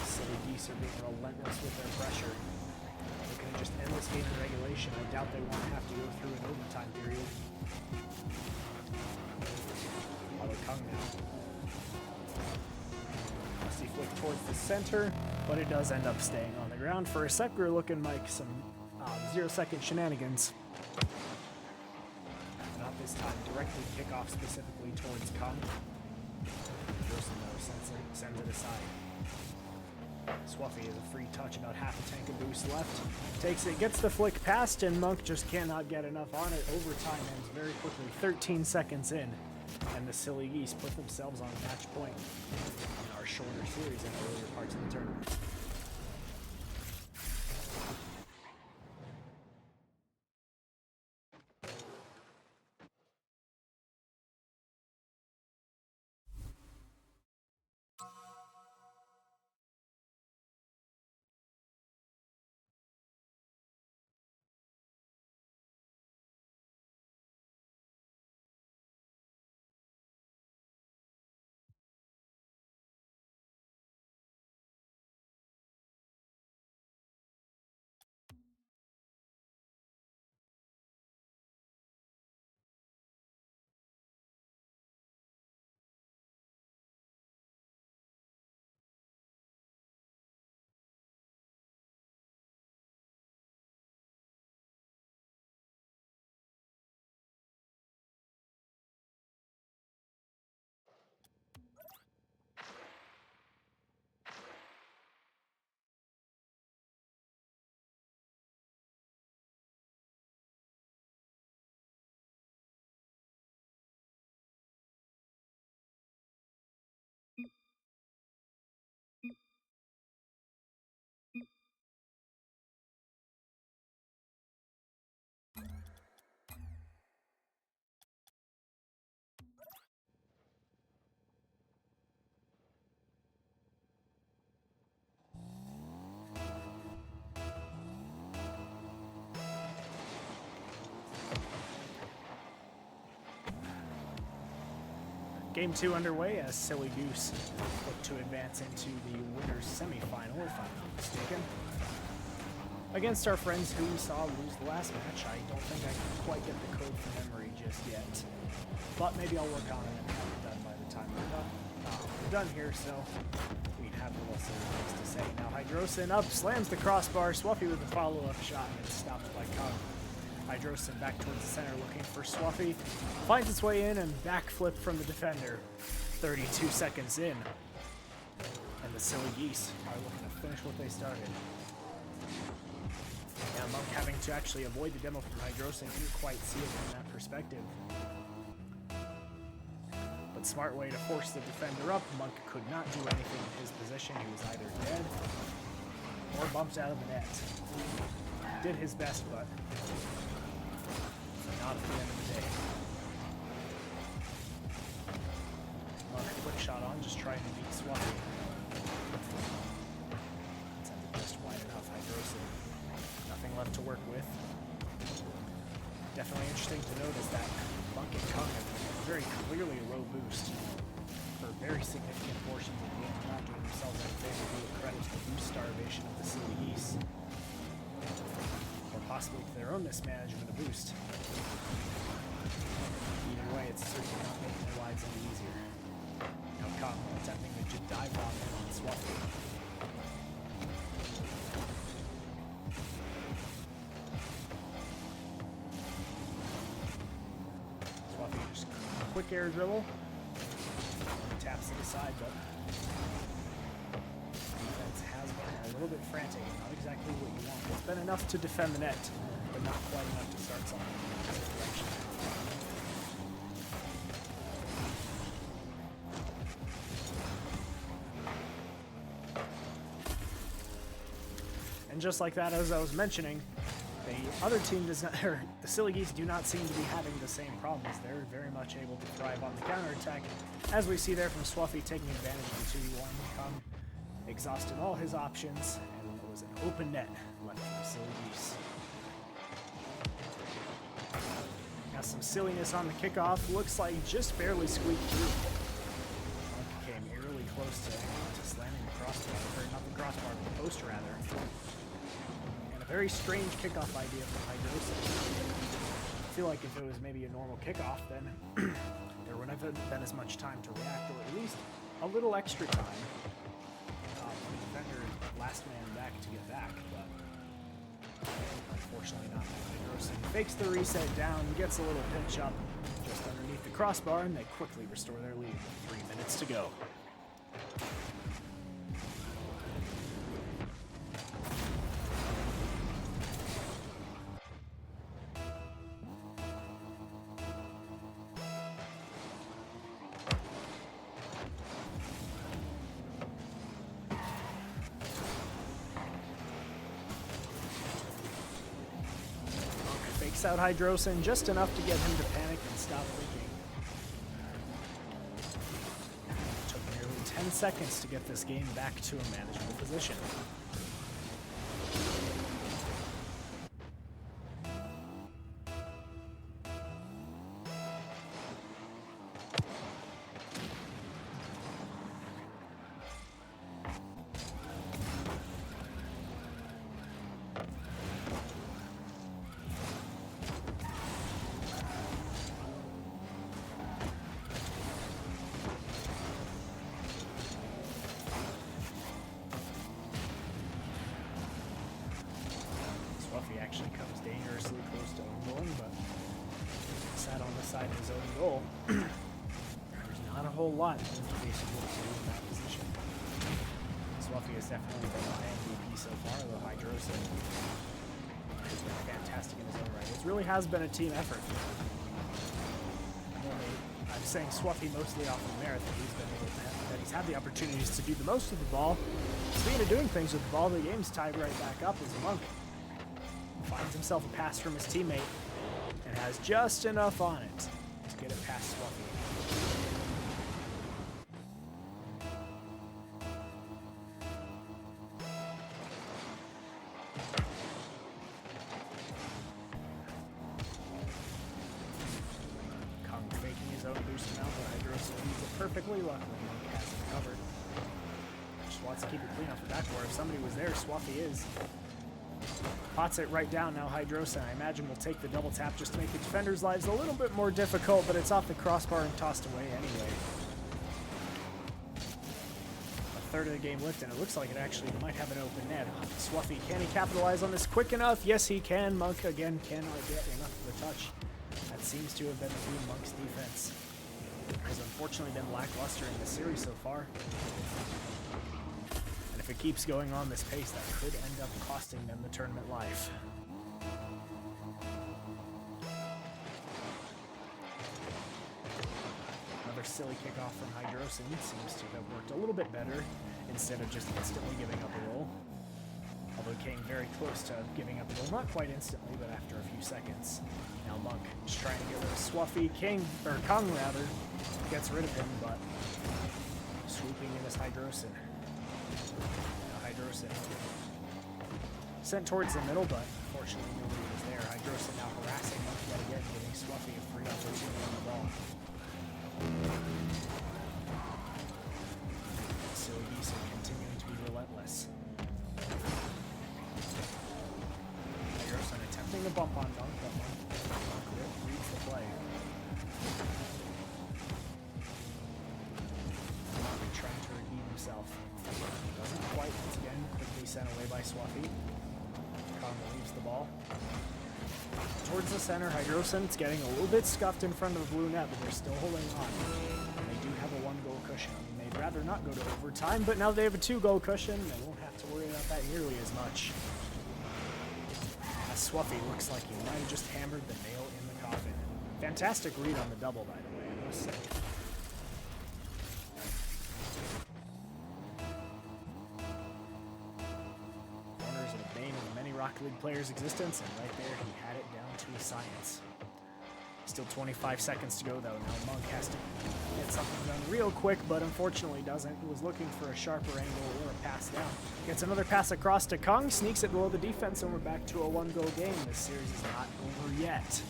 Silly Geese are being relentless with their pressure. They could just end this game in regulation. I doubt they want to have to go through an overtime period. Kung now. Rusty flick towards the center, but it does end up staying on the ground. For a sec, we were looking like some 0-second shenanigans. Not this time. Directly kick off specifically towards Kung. Wilson, though, sends it aside. Swaffy has a free touch, about half a tank of boost left. Takes it, gets the flick past, and Monk just cannot get enough on it. Overtime ends very quickly, 13 seconds in. And the Silly Geese put themselves on a match point in our shorter series in earlier parts of the tournament. Game 2 underway as Silly Goose look to advance into the winner's semifinal, if I'm not mistaken. Against our friends who we saw lose the last match. I don't think I can quite get the code from memory just yet. But maybe I'll work on it and have it done by the time we're done. We're done here, so we have a little silly things to say. Now Hydroson up, slams the crossbar, Swaffy with the follow-up shot, and it's stopped by Kung. Hydroson back towards the center looking for Swaffy. Finds its way in and backflip from the defender. 32 seconds in. And the Silly Geese are looking to finish what they started. Yeah, Monk having to actually avoid the demo from Hydroson. Didn't quite see it from that perspective. But smart way to force the defender up. Monk could not do anything in his position. He was either dead or bumped out of the net. Did his best, but not at the end of the day. Monk, quick shot on, just trying to beat Swaffy. Sent it just wide enough, Hydroson. Nothing left to work with. Definitely interesting to notice that Monk and Kung have very clearly a low boost for very significant portions of the game, not doing themselves any favor to credit to the boost starvation of the Silly Geese. Or possibly to their own mismanagement of boost. Either way, it's certainly not making their lives any easier. Now Kung attempting to just dive bomb in on Swaffy. Swaffy just quick air dribble. Taps it aside, but defense has been a little bit frantic. Not exactly what you want. It's been enough to defend the net, but not quite enough to start something in the opposite direction. just like that, as I was mentioning, the other team does not, or the Silly Geese do not seem to be having the same problems. They're very much able to thrive on the counterattack, as we see there from Swaffy taking advantage of the 2v1. Kung exhausted all his options, and it was an open net left for the Silly Geese. Got some silliness on the kickoff. Looks like just barely squeaked through. Came eerily close to slamming the crossbar, or not the crossbar, but the post rather. And a very strange kickoff idea from Hydrosis. I feel like if it was maybe a normal kickoff, then there wouldn't have been as much time to react, or at least a little extra time. The defender last man back to get back, but unfortunately not. Hydrosis fakes the reset down, gets a little pinch up just underneath the crossbar, and they quickly restore their lead. 3 minutes to go. Fakes out Hydrosin just enough to get him to panic and stop thinking. It took nearly 10 seconds to get this game back to a manageable position. He actually comes dangerously close to own goal, but sat on the side of his own goal. There's not a whole lot to basically do in that position. Swaffy has definitely been my MVP so far, though Hydrosis has been fantastic in his own right. It really has been a team effort. I'm saying Swaffy mostly off of merit that he's had the opportunities to do the most with the ball. Speaking of doing things with the ball, the game's tied right back up as Monk finds himself a pass from his teammate and has just enough on it to get it past Swaffy. Kung faking his own boost amount, but Hydrosis leads it perfectly. Luckily, Monk has it covered. Just wants to keep it clean off the backboard. If somebody was there, Swaffy is. Pots it right down now. Hydrosis, I imagine, will take the double tap just to make the defenders' lives a little bit more difficult, but it's off the crossbar and tossed away anyway. A third of the game left, and it looks like it actually might have an open net. Swaffy, can he capitalize on this quick enough? Yes, he can. Monk, again, cannot get enough of the touch. That seems to have been through Monk's defense. Has unfortunately been lackluster in this series so far. If it keeps going on this pace, that could end up costing them the tournament life. Another silly kickoff from Hydrosis seems to have worked a little bit better instead of just instantly giving up a roll. Although came very close to giving up a roll, not quite instantly, but after a few seconds. Now Monk is trying to get rid of Swaffy. Kung rather, gets rid of him, but swooping in is Hydrosis. Hydrosis sent towards the middle, but unfortunately nobody was there. Hydrosis now harassing Monk yet again, giving Swaffy a free opportunity on the ball. Silly Geese are continuing to be relentless. Hydrosis attempting a bump on Monk, but Monk reads the play. Monk trying to redeem himself. Doesn't quite, once again, quickly sent away by Swaffy. Kong leaves the ball. Towards the center, Hydrosis, it's getting a little bit scuffed in front of the blue net, but they're still holding on. And they do have a 1-goal cushion. I mean, they'd rather not go to overtime, but now they have a 2-goal cushion, they won't have to worry about that nearly as much. As Swaffy looks like he might have just hammered the nail in the coffin. Fantastic read on the double, by the way, I must say. Rocket League player's existence, and right there he had it down to a science. Still 25 seconds to go though. Now Monk has to get something done real quick, but unfortunately doesn't. He was looking for a sharper angle or a pass down. Gets another pass across to Kung, sneaks it below the defense, and we're back to a one-goal game. This series is not over yet.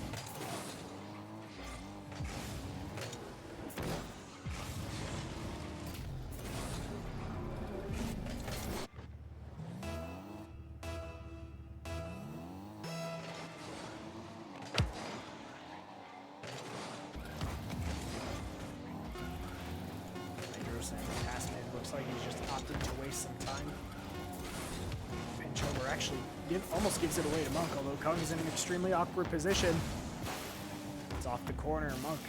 Passman looks like he's just opting to waste some time. Pinch over actually almost gives it away to Monk, although Kung is in an extremely awkward position. It's off the corner. Monk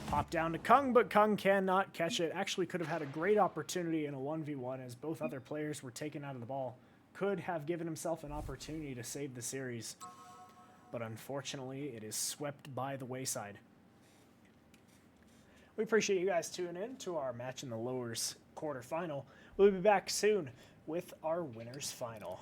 popped down to Kung, but Kung cannot catch it. Actually could have had a great opportunity in a 1v1 as both other players were taken out of the ball. Could have given himself an opportunity to save the series, but unfortunately it is swept by the wayside. We appreciate you guys tuning in to our match in the lowers quarterfinal. We'll be back soon with our winners final.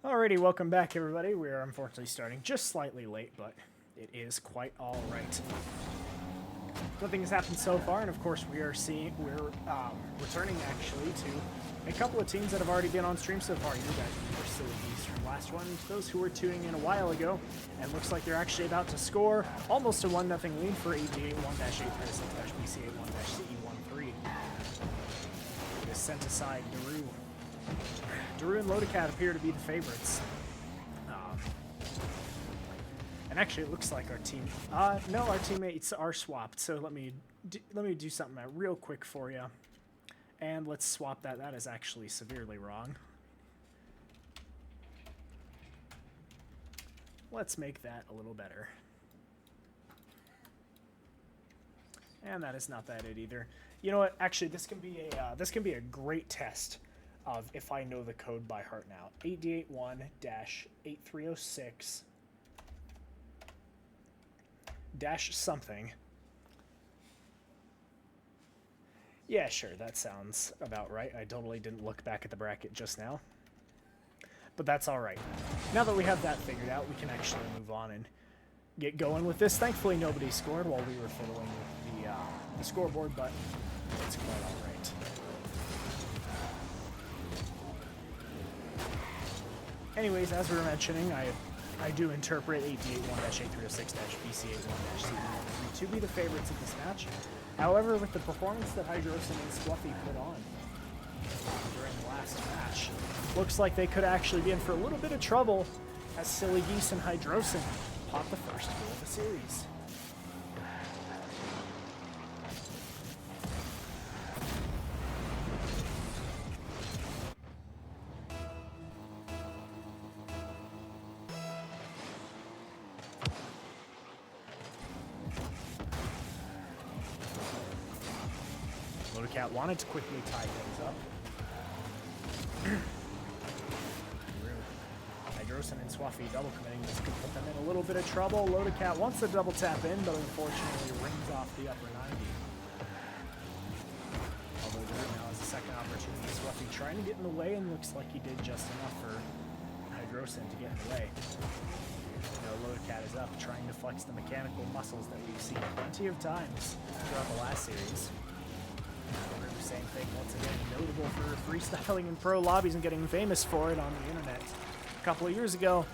Alrighty, welcome back everybody. We are unfortunately starting just slightly late, but it is quite alright. Nothing has happened so far, and of course we're returning actually to a couple of teams that have already been on stream so far. You guys remember Silly Geese from last one. To those who were tuning in a while ago, and looks like they're actually about to score almost a 1-0 lead for AD1-836-BC81-CE13. It is sent aside Daru. Daru and Lodacat appear to be the favorites. And actually, it looks like our team... no, our teammates are swapped. So let me do something real quick for you. And let's swap that. That is actually severely wrong. Let's make that a little better. And that is not that it either. You know what? Actually, this can be a great test of if I know the code by heart now. 8081-8306 dash something. Yeah, sure, that sounds about right. I totally didn't look back at the bracket just now. But that's alright. Now that we have that figured out, we can actually move on and get going with this. Thankfully, nobody scored while we were fiddling with the scoreboard, but it's quite alright. Anyways, as we were mentioning, I do interpret 881-8306-BC81-CE13 to be the favorites of this match. However, with the performance that Hydrosin and Squuffy put on during the last match, looks like they could actually be in for a little bit of trouble as Silly Geese and Hydrosin pop the first goal of the series. Lodacat wanted to quickly tie things up. Hydrosin and Swaffy double committing. This could put them in a little bit of trouble. Lodacat wants to double tap in, but unfortunately rings off the upper 90. Although there now is a second opportunity. Swaffy trying to get in the way, and looks like he did just enough for Hydrosin to get in the way. Lodacat is up, trying to flex the mechanical muscles that we've seen plenty of times throughout the last series. Same thing, once again, notable for freestyling in pro lobbies and getting famous for it on the internet. A couple of years ago,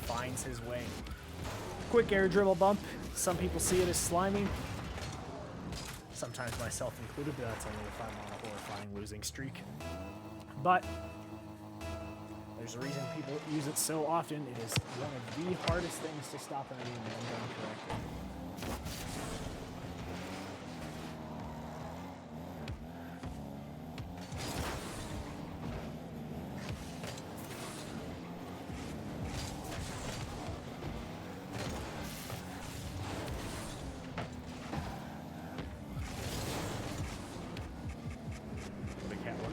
finds his way. Quick air dribble bump. Some people see it as slimy. Sometimes myself included, but that's only if I'm on a horrifying losing streak. But there's a reason people use it so often. It is one of the hardest things to stop in a game when done correctly.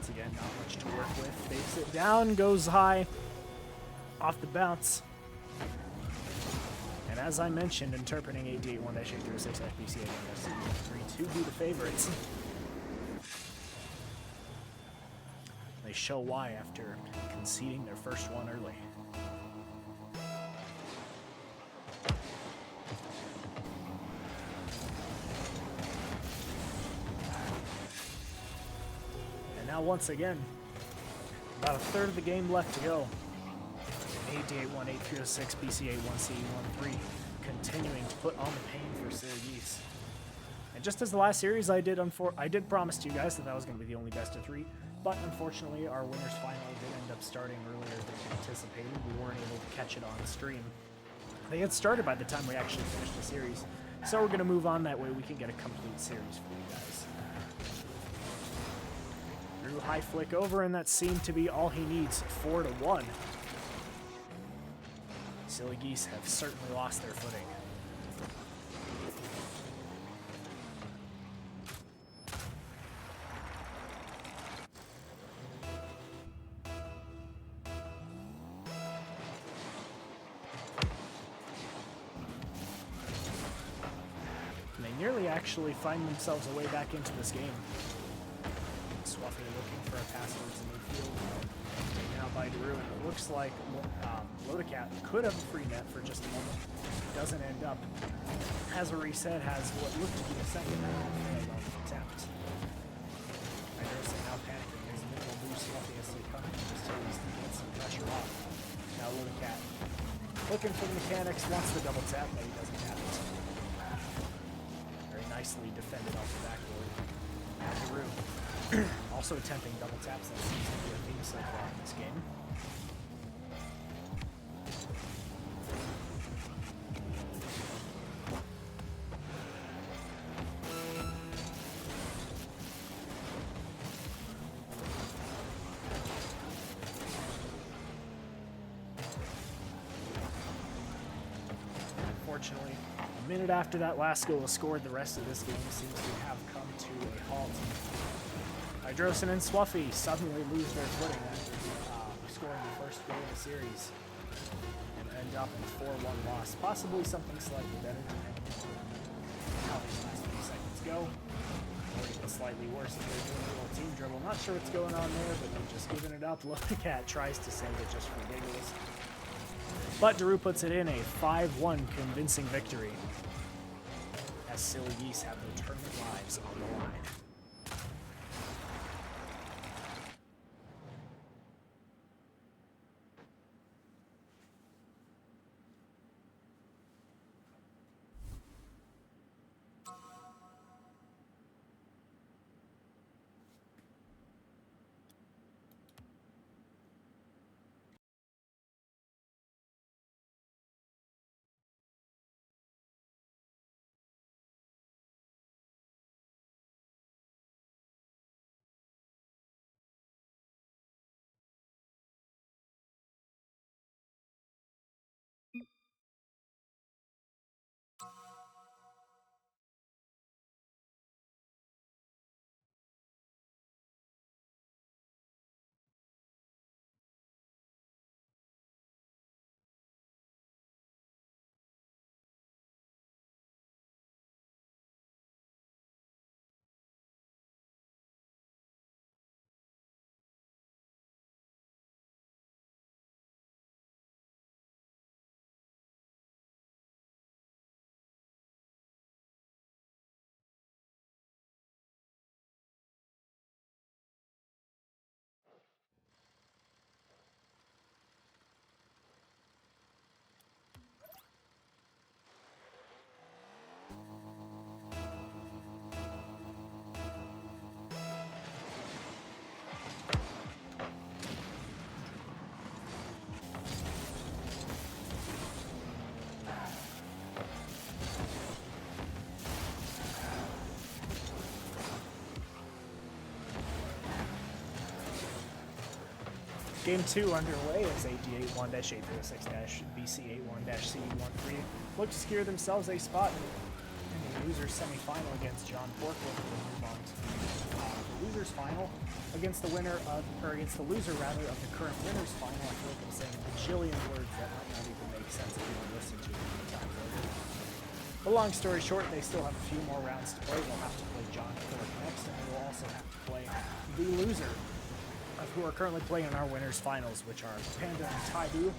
Again, not much to work with. Fakes it down, goes high, off the bounce. And as I mentioned, interpreting 881-836-BC81-CE13 to be the favorites. They show why after conceding their first one early. Now once again, about a third of the game left to go. 881-836-BC81-CE13 continuing to put on the pain for Silly Geese. And just as the last series, I did promise to you guys that was going to be the only best of 3, but unfortunately our winners final did end up starting earlier than anticipated. We weren't able to catch it on stream. They had started by the time we actually finished the series, so we're going to move on, that way we can get a complete series for you guys. Drew high flick over, and that seemed to be all he needs. 4-1. Silly Geese have certainly lost their footing. And they nearly actually find themselves a way back into this game. Swaffy looking for a pass towards the midfield. Taken out by Drew, and it looks like Lodacat could have a free net for just a moment. Doesn't end up. Has a reset, has what looked to be a second attempt. Hydrosa now panicking. There's a minimal boost off the SC coming. Just to get some pressure off. Now Lodacat looking for the mechanics, wants the double tap, but he doesn't have it. Very nicely defended off the backboard. Now Drew. Also attempting double taps. That seems to be a theme so far in this game. Unfortunately, a minute after that last goal was scored, the rest of this game seems to have come to a halt. Hydrosin and Swuffy suddenly lose their footing after scoring the first goal of the series and end up in a 4-1 loss. Possibly something slightly better depending on how these last few seconds go. Or even slightly worse if they're doing a little team dribble. Not sure what's going on there, but they're just giving it up. Lodacat tries to save it just for giggles. But Daru puts it in a 5-1 convincing victory as Silly Geese have their tournament lives on the line. Game 2 underway as AD81-806-BC81-CE13 look to secure themselves a spot in the losers semifinal against John Pork. Looking to move on to the losers final against the winner of, or against the loser rather, of the current winners final. I feel like I'm saying a bajillion words that might not even make sense if you don't listen to it the time later. But long story short, they still have a few more rounds to play. They'll have to play John Pork next, and they will also have to play the loser of who are currently playing in our winners finals, which are Panda and Taibu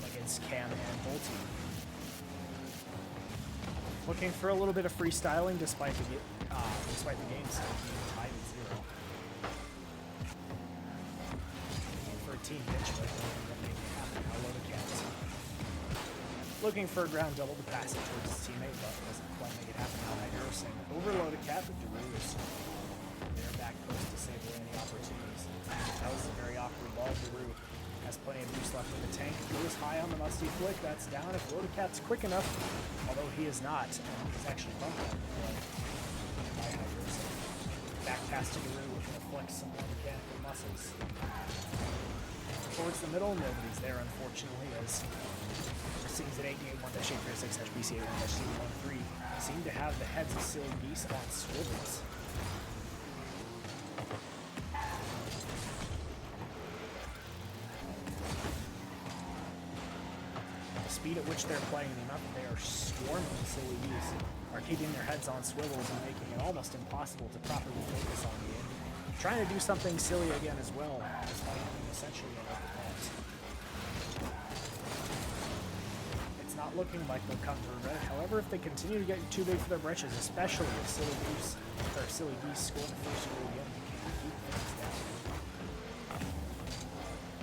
against Cam and Volty. Looking for a little bit of freestyling despite the game still being tied at 0. Looking for a team pitch, but that may happen. Now Lodacat looking for a ground double to pass it towards his teammate, but doesn't quite make it happen. Now Hydrosin over Lodacat, but Daru is their back post to save away any opportunities. That was a very awkward ball. Daru has plenty of juice left in the tank. Goes high on the musty flick. That's down if Lodacat's quick enough, although he is not. He's actually bumped on the play by Hydrosin. Back pass to Daru with a flex some more mechanical muscles. Towards the middle, nobody's there unfortunately, as proceeds at 881-836-BC81-C13 seem to have the heads of Silly Geese on swivels. The speed at which they're playing, the amount that they are swarming Silly Geese, are keeping their heads on swivels and making it almost impossible to properly focus on the end. Trying to do something silly again as well, despite having essentially an open net. It's not looking like they'll come through red. However, if they continue to get too big for their britches, especially if Silly Geese score the first goal again, they can't keep things down.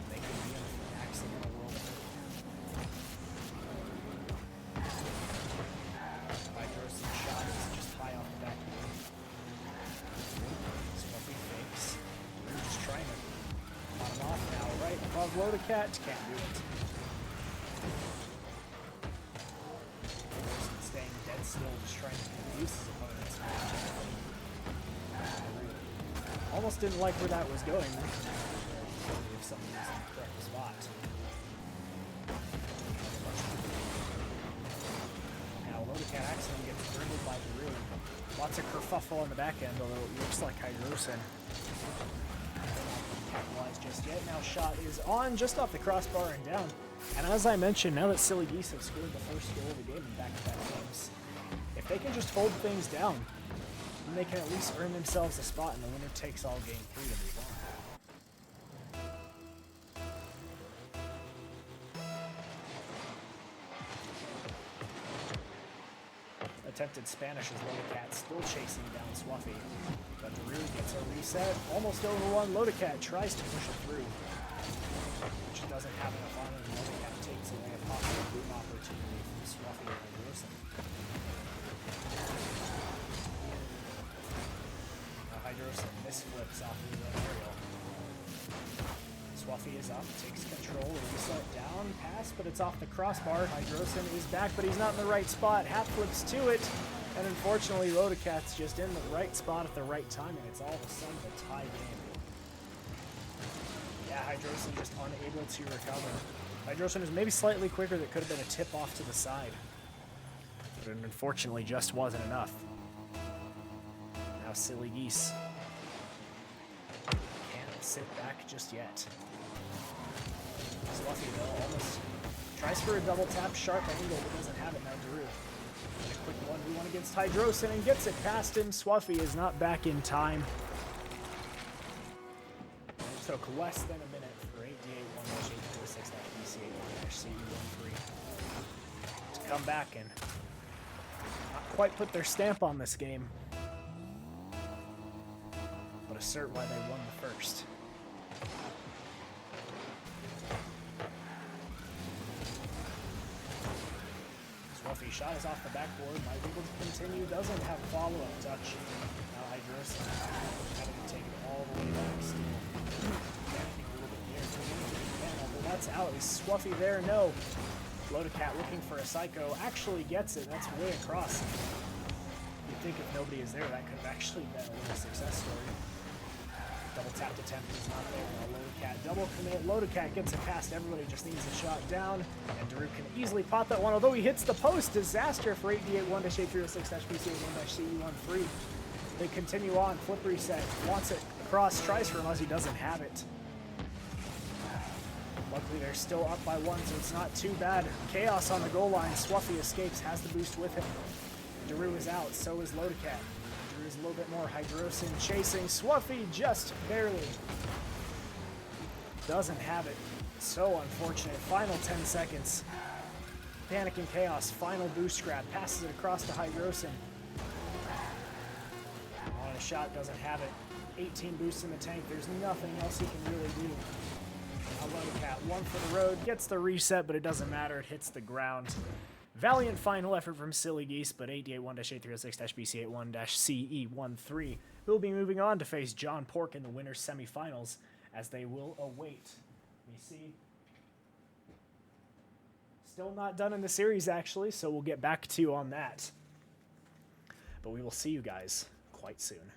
They could be in for an accidental roll. Hydro's shot is just high off the back of the rim. Smuffy fakes. They're just trying to cut him off now, right above Lodacat. Can't do it. Staying dead still, just trying to confuse his opponents. Almost didn't like where that was going. If somebody was in the correct spot. Now Lodacat accidentally gets dribbled by Drew. Lots of kerfuffle on the back end, although it looks like Hydrosin capitalized just yet. Now shot is on just off the crossbar and down. And as I mentioned, now that Silly Geese have scored the first goal of the game in back-to-back games, if they can just hold things down, then they can at least earn themselves a spot in the winner takes all game 3 to move on. Attempted Spanish as Lodacat still chasing down Swaffy. But Drew gets a reset. Almost over one. Lodacat tries to push it through, which doesn't have enough on it. Lodacat takes away a possible boom opportunity from Swaffy and Hydrosin. Now Hydrosin misflips off the aerial. Swaffy is up, takes control, reset down, pass, but it's off the crossbar. Hydrosin is back, but he's not in the right spot. Half flips to it, and unfortunately, Lodacat's just in the right spot at the right time, and it's all of a sudden a tie game. Yeah, Hydrosin just unable to recover. Hydrosin is maybe slightly quicker. That could have been a tip off to the side, but it unfortunately just wasn't enough. Now Silly Geese can't sit back just yet. Swaffy though almost tries for a double tap, sharp angle, but doesn't have it now. Drew. And a quick 1v1 against Hydrosin and gets it past him. Swaffy is not back in time. It took less than a minute for 8D81-846-BC81-CE13 to come back and not quite put their stamp on this game, but assert why they won the first. Swaffy shot is off the backboard, might be able to continue, doesn't have follow-up touch. Now Hydrosin having to take it all the way back still. Panicking a little bit here, although that's out. Is Swaffy there? No. Lodacat looking for a psycho, actually gets it. That's way across. You'd think if nobody is there, that could have actually been a little success story. Double tapped attempt is not there. Now Lodacat double commit. Lodacat gets it past everybody, just needs a shot down. And Drew can easily pop that one, although he hits the post. Disaster for 8D81-836-BC81-CE13. They continue on. Flip reset. Wants it across. Tries for him as he doesn't have it. Luckily, they're still up by one, so it's not too bad. Chaos on the goal line. Swaffy escapes, has the boost with him. Drew is out, so is Lodacat. Drew is a little bit more. Hydrosin chasing. Swaffy just barely doesn't have it. So unfortunate. Final 10 seconds. Panic and Chaos. Final boost grab. Passes it across to Hydrosin. On a shot, doesn't have it. 18 boosts in the tank. There's nothing else he can really do. Lodacat, one for the road, gets the reset, but it doesn't matter. It hits the ground. Valiant final effort from Silly Geese, but 8D81-8306-BC81-CE13 will be moving on to face John Pork in the winners semifinals, as they will await. We see. Still not done in the series, actually, so we'll get back to you on that. But we will see you guys quite soon.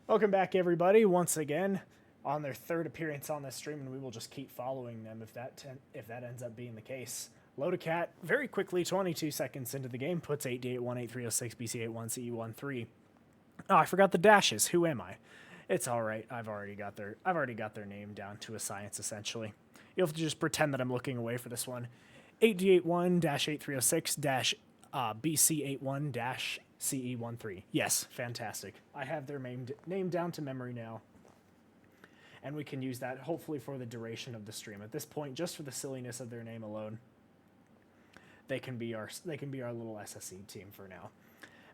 Welcome back, everybody, once again on their third appearance on this stream, and we will just keep following them if that ends up being the case. Lodacat, very quickly, 22 seconds into the game, puts 8D818306 BC81CE13. Oh, I forgot the dashes. Who am I? It's all right. I've already got their name down to a science, essentially. You'll have to just pretend that I'm looking away for this one. 8D81-8306-BC81-CE13. Yes, fantastic. I have their name down to memory now. And we can use that hopefully for the duration of the stream. At this point, just for the silliness of their name alone, they can be our little SSE team for now.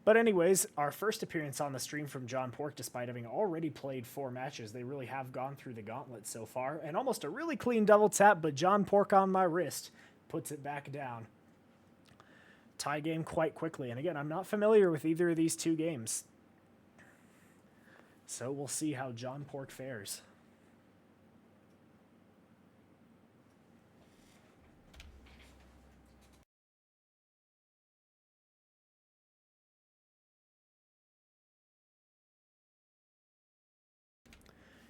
But anyways, our first appearance on the stream from John Pork, despite having already played 4 matches, they really have gone through the gauntlet so far, and almost a really clean double tap, but John Pork on my wrist puts it back down. Tie game quite quickly, and again, I'm not familiar with either of these two games. So we'll see how John Pork fares.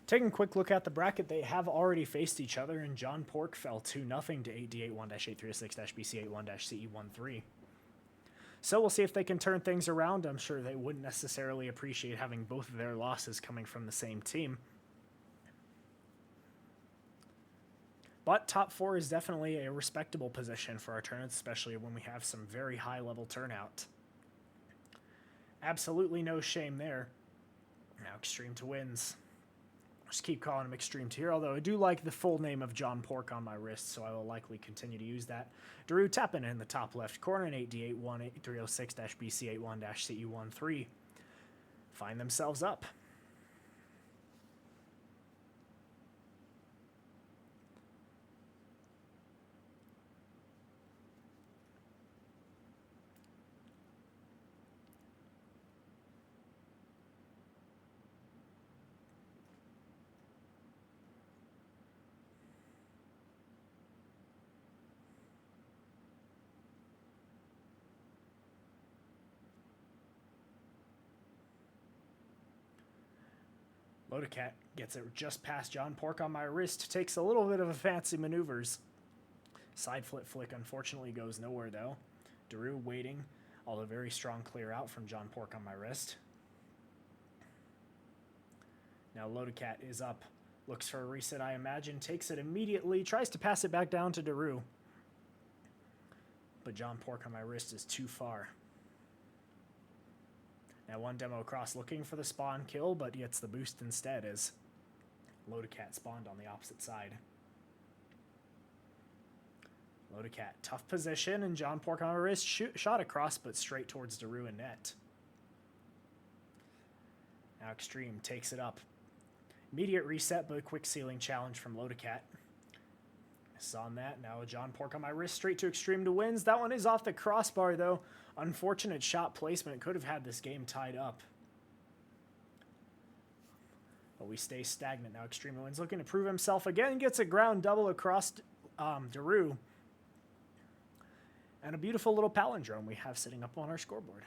Taking a quick look at the bracket, they have already faced each other, and John Pork fell 2-0 to 8D81-8306-BC81-CE13. So we'll see if they can turn things around. I'm sure they wouldn't necessarily appreciate having both of their losses coming from the same team. But top 4 is definitely a respectable position for our tournaments, especially when we have some very high-level turnout. Absolutely no shame there. Now Extreme to wins. Just keep calling him Extreme to here, although I do like the full name of John Pork on my wrist, so I will likely continue to use that. Daru tapping in the top left corner in 8D81-8306-BC81-CE13. Find themselves up. Lodacat gets it just past John Pork on my wrist, takes a little bit of a fancy maneuvers. Side flip flick unfortunately goes nowhere though. Daru waiting, although very strong clear out from John Pork on my wrist. Now Lodacat is up, looks for a reset I imagine, takes it immediately, tries to pass it back down to Daru. But John Pork on my wrist is too far. Now one demo across looking for the spawn kill, but gets the boost instead as Lodacat spawned on the opposite side. Lodacat, tough position, and John Pork on my wrist shot across, but straight towards Daru and net. Now Extreme takes it up. Immediate reset, but a quick ceiling challenge from Lodacat. Miss on that. Now John Pork on my wrist, straight to Extreme to wins. That one is off the crossbar, though. Unfortunate shot placement. Could have had this game tied up. But we stay stagnant. Now Extreme wins, looking to prove himself again. Gets a ground double across Daru. And a beautiful little palindrome we have sitting up on our scoreboard.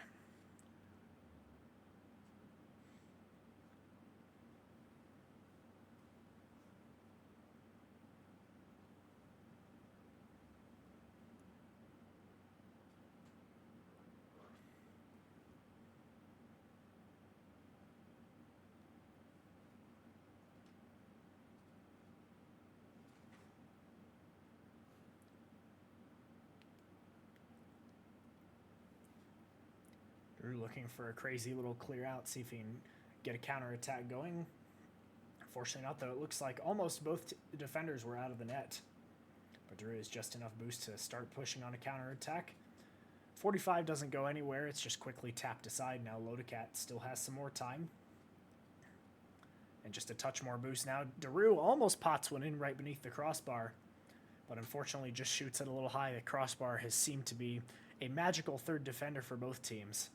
Daru looking for a crazy little clear out, see if he can get a counterattack going. Unfortunately not, though. It looks like almost both defenders were out of the net. But Daru is just enough boost to start pushing on a counterattack. 45 doesn't go anywhere. It's just quickly tapped aside. Now Lodacat still has some more time. And just a touch more boost now. Daru almost pots one in right beneath the crossbar. But unfortunately just shoots it a little high. The crossbar has seemed to be a magical third defender for both teams.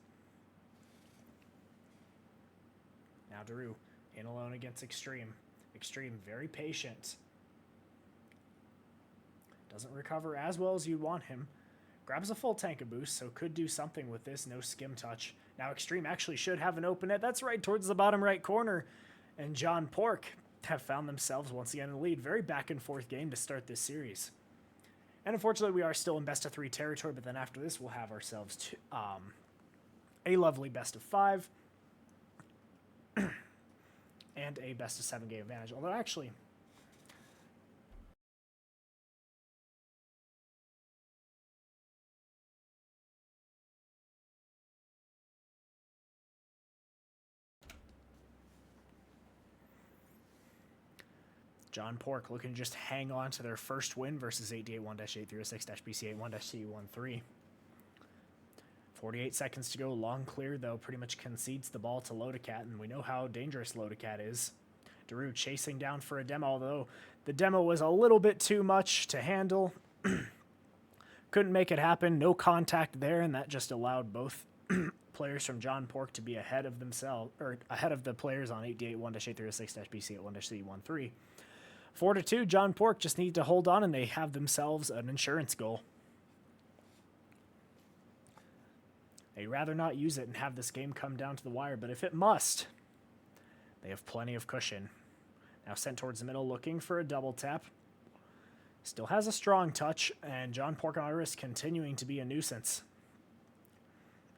Now Daru in alone against Extreme. Extreme very patient. Doesn't recover as well as you'd want him. Grabs a full tank of boost, so could do something with this. No skim touch. Now Extreme actually should have an open net. That's right towards the bottom right corner. And John Pork have found themselves once again in the lead. Very back and forth game to start this series. And unfortunately, we are still in best of 3 territory, but then after this, we'll have ourselves a lovely best of 5 and a best of 7 game advantage. Although actually, John Pork looking to just hang on to their first win versus 8D81-8306-BC81-CU13. 48 seconds to go, long clear though, pretty much concedes the ball to Lodacat, and we know how dangerous Lodacat is. Daru chasing down for a demo, although the demo was a little bit too much to handle. Couldn't make it happen, no contact there, and that just allowed both players from John Pork to be ahead of themselves, or ahead of the players on 8D81-8306-BC81-CU13. 4-2, John Pork just need to hold on, and they have themselves an insurance goal. They'd rather not use it and have this game come down to the wire, but if it must, they have plenty of cushion. Now sent towards the middle, looking for a double tap. Still has a strong touch, and John Pork on Iris continuing to be a nuisance.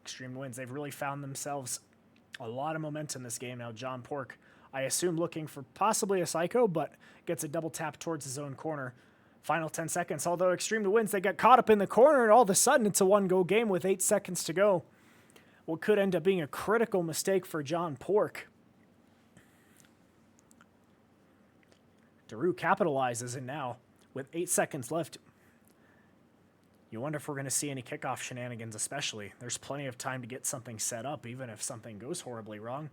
Extreme wins. They've really found themselves a lot of momentum this game. Now John Pork, I assume, looking for possibly a psycho, but gets a double tap towards his own corner. Final 10 seconds. Although Extreme wins, they got caught up in the corner, and all of a sudden it's a one-goal game with 8 seconds to go. What could end up being a critical mistake for John Pork. Daru capitalizes, and now, with 8 seconds left, you wonder if we're going to see any kickoff shenanigans especially. There's plenty of time to get something set up, even if something goes horribly wrong.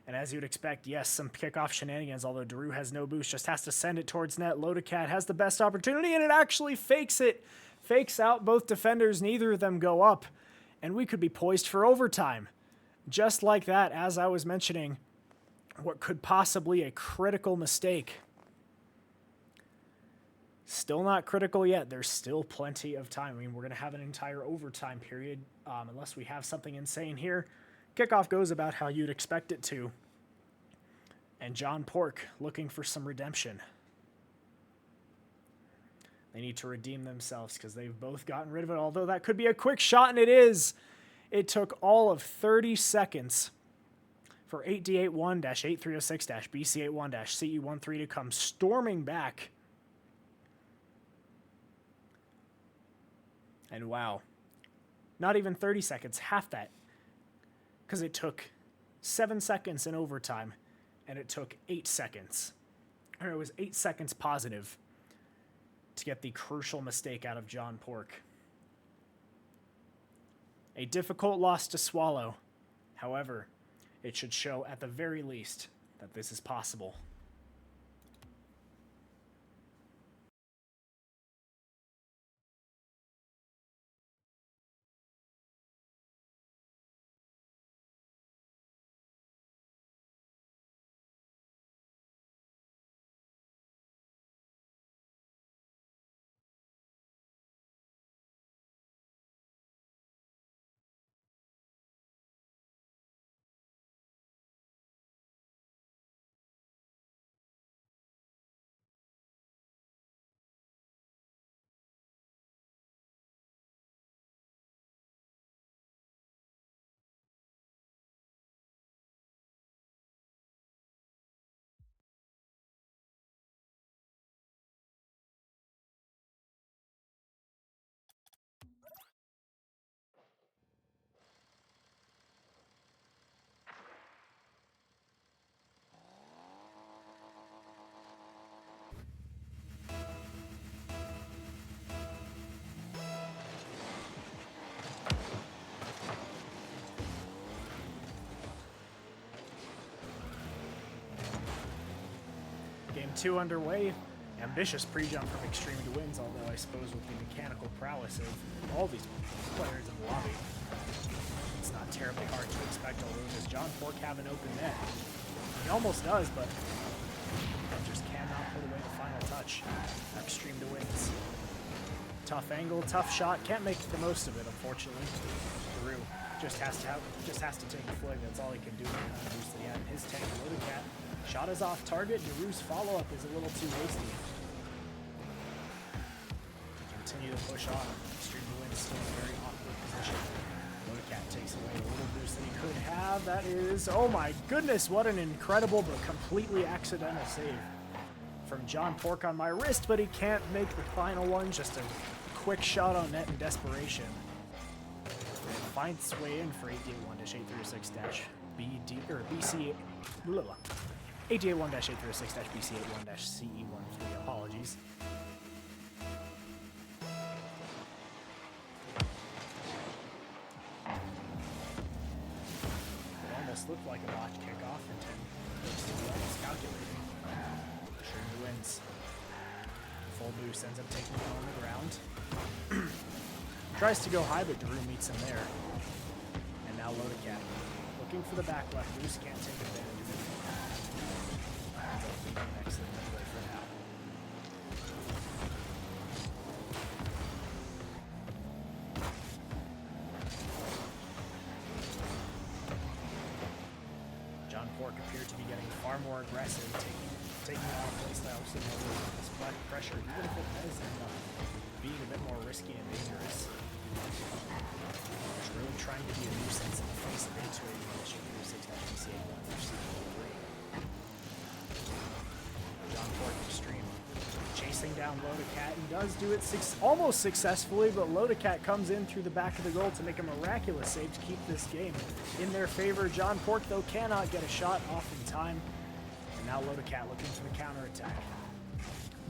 And as you'd expect, yes, some kickoff shenanigans, although Daru has no boost, just has to send it towards net. Lodacat has the best opportunity, and it actually fakes it. Fakes out both defenders, neither of them go up, and we could be poised for overtime. Just like that, as I was mentioning, what could possibly a critical mistake. Still not critical yet. There's still plenty of time. I mean, we're going to have an entire overtime period, unless we have something insane here. Kickoff goes about how you'd expect it to. And John Pork looking for some redemption. They need to redeem themselves because they've both gotten rid of it, although that could be a quick shot, and it is. It took all of 30 seconds for 8D81-8306-BC81-CE13 to come storming back. And wow, not even 30 seconds, half that. Because it took 7 seconds in overtime, and it took 8 seconds. Or it was 8 seconds positive to get the crucial mistake out of John Pork. A difficult loss to swallow. However, it should show at the very least that this is possible. Game 2 underway. Ambitious pre-jump from Extreme to wins, although I suppose with the mechanical prowess of all these players in the lobby, it's not terribly hard to expect, although does John Pork have an open net? He almost does, but just cannot put away the final touch. Extreme to wins. Tough angle, tough shot, can't make the most of it, unfortunately. Through. Just has to take a flag. That's all he can do. He had his tank. Loaded cat. Shot is off target. Daru's follow-up is a little too hasty. Continue to push on. Extreme Wind still in a very awkward position. Loaded cat takes away a little boost that he could have. That is, oh my goodness, what an incredible but completely accidental save from John Pork on my wrist, but he can't make the final one. Just a quick shot on net in desperation. And finds its way in for 881-836-BD or BC 881-836-BC81-CE13. Apologies. It almost looked like a botched kickoff until was calculating. Sure wins. Full boost ends up taking it on the ground. Tries to go high, but Daru meets him there. And now Loaded Cat. Looking for the back left. Goose can't take advantage of it. Ends up leaving next to the midway for now. John Pork appeared to be getting far more aggressive, taking out playstyle so this black pressure, even if it does end up being a bit more risky and dangerous. Just really trying to be a nuisance in the face of 881-6-BC81-CE13. John Pork extreme. Chasing down Loaded Cat. He does do it almost successfully, but Loaded Cat comes in through the back of the goal to make a miraculous save to keep this game in their favor. John Pork, though, cannot get a shot off in time. And now Loaded Cat looking for the counterattack.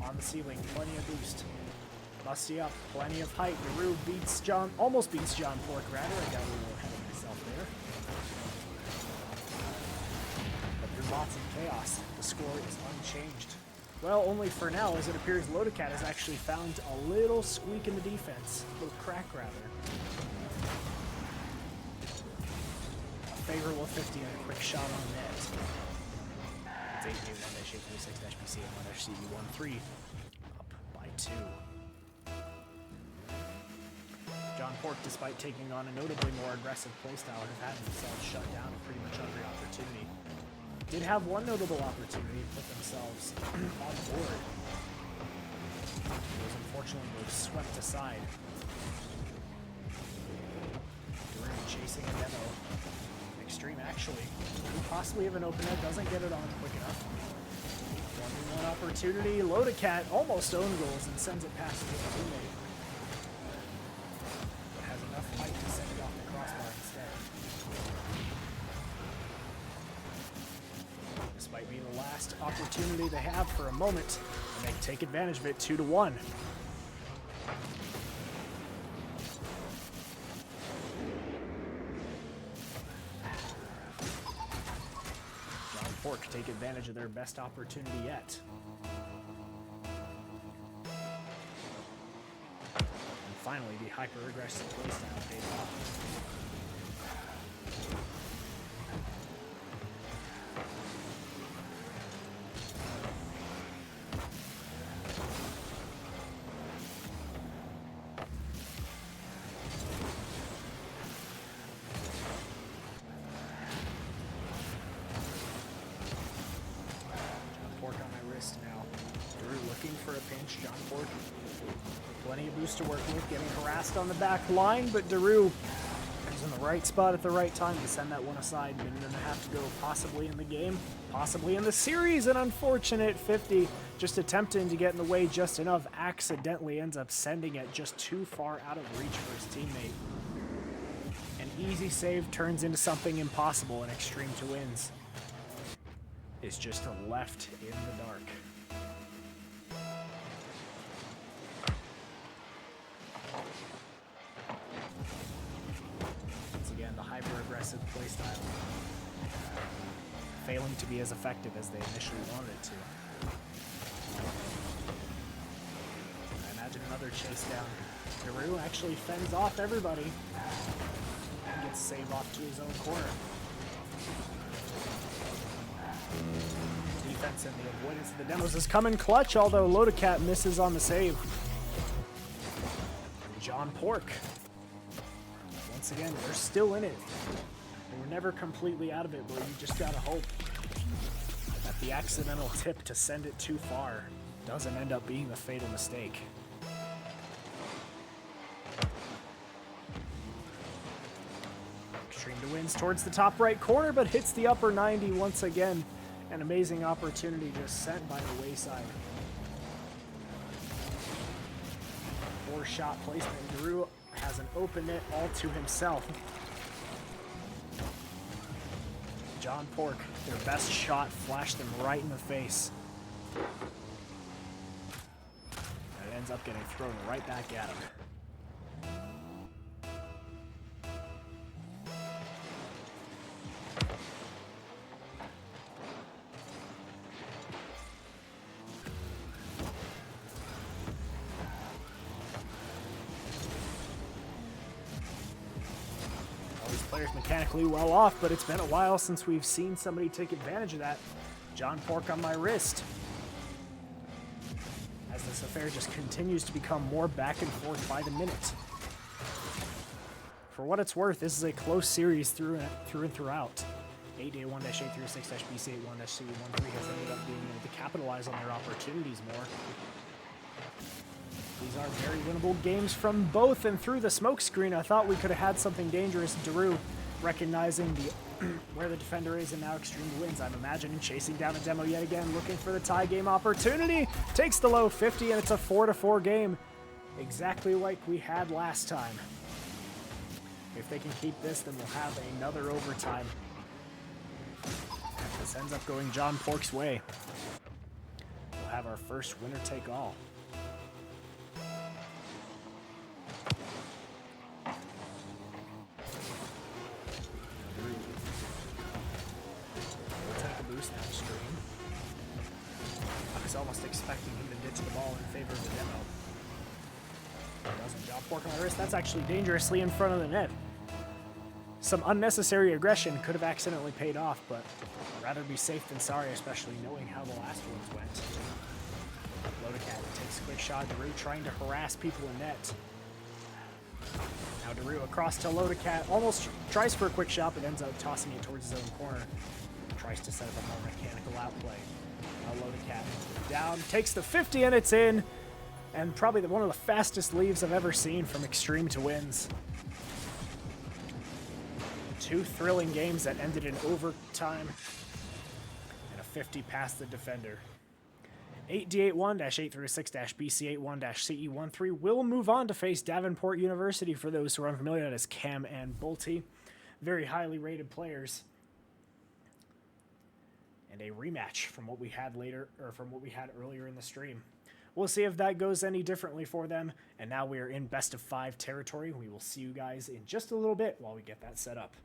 On the ceiling, plenty of boost. Musty up, plenty of height. Daru almost beats John Pork, rather. I got a little ahead of myself there. But there's lots of chaos. The score is unchanged. Well, only for now, as it appears Loaded Cat has actually found a little squeak in the defense. A little crack, rather. A favorable 50 and a quick shot on net. It's 881-836-BC81-CE13. Up by 2. John Pork, despite taking on a notably more aggressive playstyle, has had themselves shut down at pretty much every opportunity. Did have one notable opportunity to put themselves on board. It was unfortunately swept aside. Daru chasing a demo. Extreme actually. Could possibly have an open net, doesn't get it on quick enough. 1-on-1 opportunity. Loaded Cat almost own goals and sends it past his teammate. Has enough height to send it off the crossbar instead. This might be the last opportunity they have for a moment, and they take advantage of it 2-1. John Pork take advantage of their best opportunity yet. And finally, the hyper-aggressive playstyle paid off. John Pork, plenty of boost to work with, getting harassed on the back line, but Daru is in the right spot at the right time to send that one aside. Minute and a half to go, possibly in the game, possibly in the series. An unfortunate 50, just attempting to get in the way just enough, accidentally ends up sending it just too far out of reach for his teammate. An easy save turns into something impossible, and Extreme to wins is just left in the dark. Hyper-aggressive playstyle, failing to be as effective as they initially wanted it to. I imagine another chase down. Daru actually fends off everybody and gets saved off to his own corner. Defense and the avoidance of the demos has come in clutch, although Loaded Cat misses on the save. John Pork once again, they're still in it. They were never completely out of it, but you just gotta hope that the accidental tip to send it too far doesn't end up being the fatal mistake. Extreme to wins towards the top right corner, but hits the upper 90 once again. An amazing opportunity just sent by the wayside. 4-shot placement. Drew has an open net all to himself. John Pork, their best shot, flashed them right in the face. And it ends up getting thrown right back at him. Players mechanically well off, but it's been a while since we've seen somebody take advantage of that. John Pork on my wrist. As this affair just continues to become more back and forth by the minute. For what it's worth, this is a close series through and throughout. 8A1-836-BC81-CE13 has ended up being able to capitalize on their opportunities more. These are very winnable games from both, and through the smoke screen, I thought we could have had something dangerous. Daru recognizing where the defender is, and now Extreme wins. I'm imagining chasing down a demo yet again, looking for the tie game opportunity. Takes the low 50, and it's a 4-4 game, exactly like we had last time. If they can keep this, then we'll have another overtime. This ends up going John Pork's way. We'll have our first winner take all. Almost expecting him to ditch the ball in favor of the demo. Doesn't. John Pork on my wrist. That's actually dangerously in front of the net. Some unnecessary aggression could have accidentally paid off, but I'd rather be safe than sorry, especially knowing how the last ones went. Lodacat takes a quick shot. Daru trying to harass people in net. Now Daru across to Lodacat. Almost tries for a quick shot, but ends up tossing it towards his own corner. Tries to set up a more mechanical outplay. Lodacat down, takes the 50, and it's in. And probably one of the fastest leaves I've ever seen from Extreme to wins. 2 thrilling games that ended in overtime. And a 50 past the defender. 8D81-836-BC81-CE13 will move on to face Davenport University, for those who are unfamiliar. That is Cam and Bolte. Very highly rated players. And a rematch from what we had earlier in the stream. We'll see if that goes any differently for them. And now we are in best of 5 territory. We will see you guys in just a little bit while we get that set up.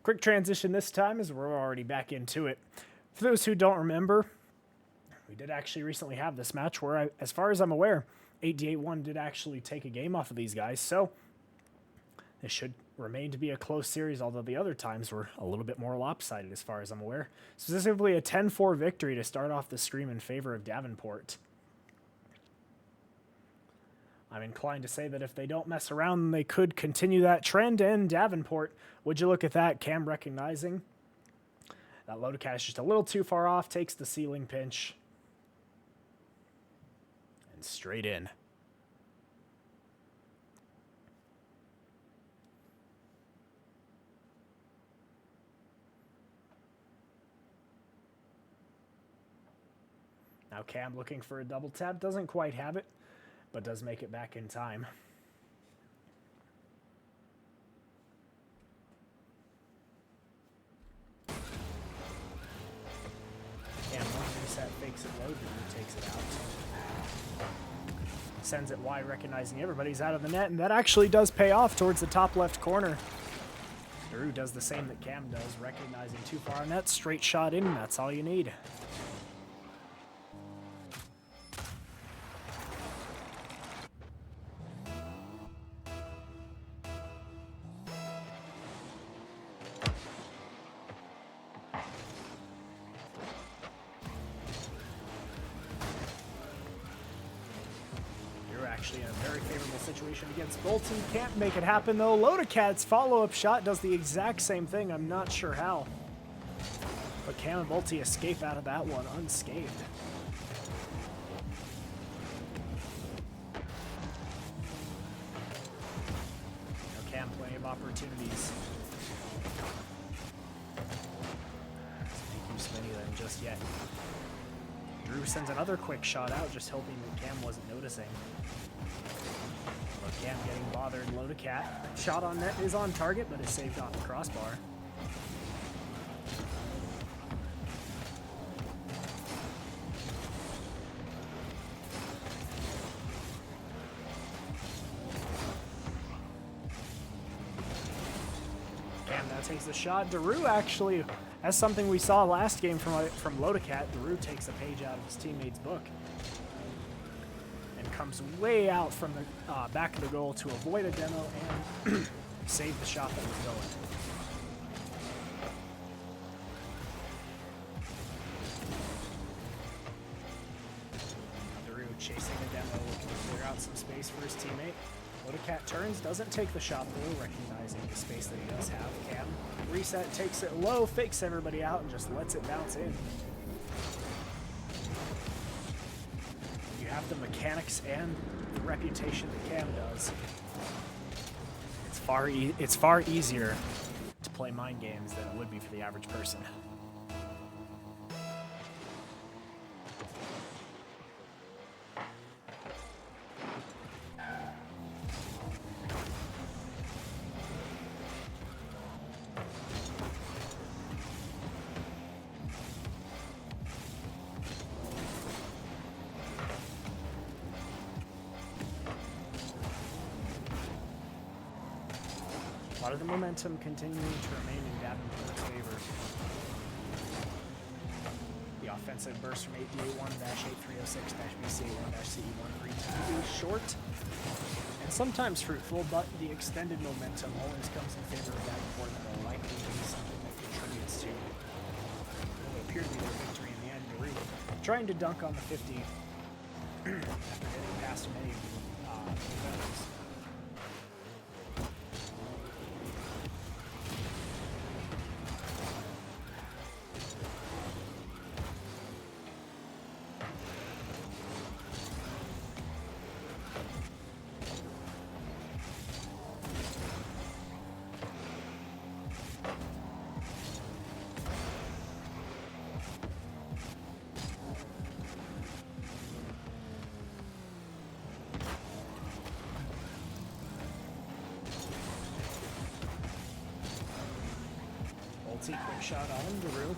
Quick transition this time as we're already back into it. For those who don't remember, we did actually recently have this match where, as far as I'm aware, 8D81 did actually take a game off of these guys, so this should remain to be a close series, although the other times were a little bit more lopsided as far as I'm aware. Specifically a 10-4 victory to start off the stream in favor of Davenport. I'm inclined to say that if they don't mess around, then they could continue that trend, and Davenport, would you look at that, Cam recognizing that Lodacat is just a little too far off, takes the ceiling pinch, and straight in. Now Cam looking for a double tap, doesn't quite have it, but does make it back in time. Cam one reset, fakes it low, Drew takes it out. Sends it wide, recognizing everybody's out of the net, and that actually does pay off towards the top left corner. Drew does the same that Cam does, recognizing too far on net, straight shot in, and that's all you need. Actually in a very favorable situation against Bolton. Can't make it happen though. Lodacat's follow-up shot does the exact same thing. I'm not sure how. But Cam and Bolte escape out of that one unscathed. Now Cam plenty of opportunities. Doesn't make use of any of them just yet. Drew sends another quick shot out, just hoping that Cam wasn't noticing. But Cam getting bothered. Lodacat. Shot on net is on target, but is saved off the crossbar. Cam now takes the shot. Daru actually, that's something we saw last game from Lodacat. Daru takes a page out of his teammate's book and comes way out from the back of the goal to avoid a demo and save the shot that was going. Daru chasing a demo, looking to clear out some space for his teammate. Lodacat turns, doesn't take the shot though, recognizing the space that he does have. Cam reset, takes it low, fakes everybody out, and just lets it bounce in. You have the mechanics and the reputation that Cam does. It's far easier to play mind games than it would be for the average person. A lot of the momentum continuing to remain in Davenport's favor. The offensive burst from 8D81-8306-BC1-CE1 be short and sometimes fruitful, but the extended momentum always comes in favor of Davenport and will likely be something that contributes to what will appear to be their victory in the end. Daru trying to dunk on the 50 after getting past many defenders. Quick shot on Daru.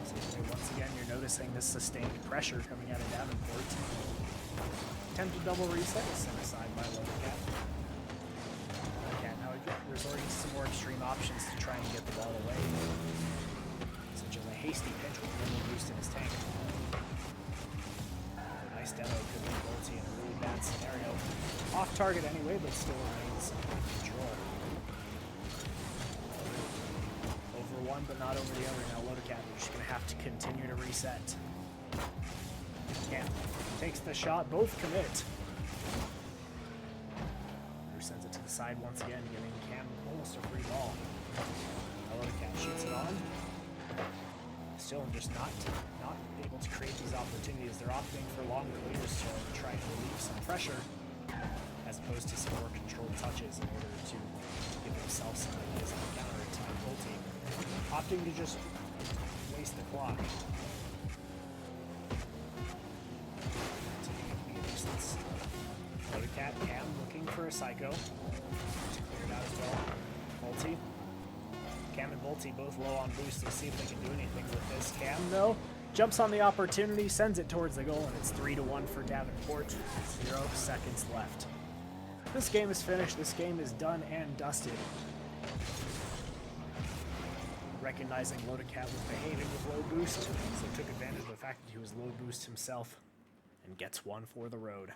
So once again, you're noticing this sustained pressure coming out of Davenport. Attempted double reset is set aside by Lodacat. Lodacat now resorting to some more extreme options to try and get the ball away, such as a hasty pinch with minimal boost in his tank. Nice demo could be Volty in a really bad scenario. Off target anyway, but still remains in control. Over one, but not over the other. Now Lodocat, we're just going to have to continue to reset. Cam takes the shot, both commit. Drew sends it to the side once again, giving Cam almost a free ball. Now Lodocat shoots it on. Still just not able to create these opportunities. They're opting for long clears to try to relieve some pressure, as opposed to some more controlled touches in order to give themselves some ideas on the counter-attack. Volty opting to just waste the clock. Lodocat, Cam looking for a Psycho. Just cleared out as well. Volty. Cam and Volty both low on boost. Let's see if they can do anything with this. Cam, though, jumps on the opportunity, sends it towards the goal, and it's 3-1 for Davenport. 0 seconds left. This game is finished. This game is done and dusted. Recognizing Lodocat was behaving with low boost, so took advantage of the fact that he was low boost himself and gets one for the road.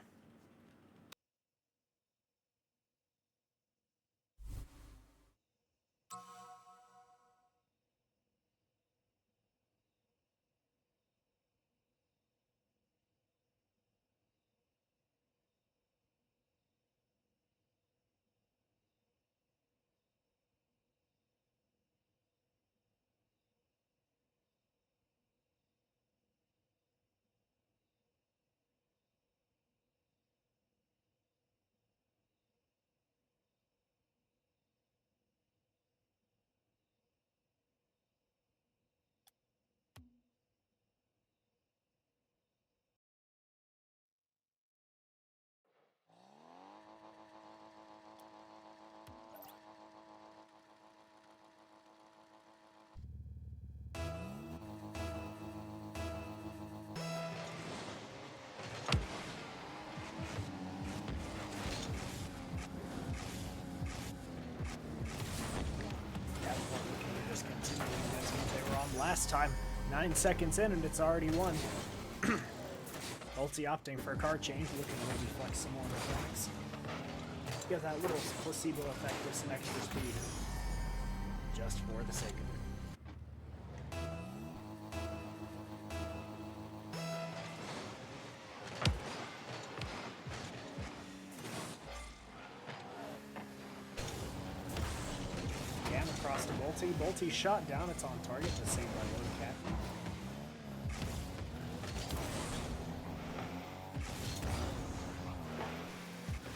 Last time, 9 seconds in, and it's already won. Volty opting for a card change, looking to maybe flex some more mechanics. Get that little placebo effect with some extra speed, just for the sake of it. Across to Volty. Volty shot down. It's on target, but saved by Lodocat.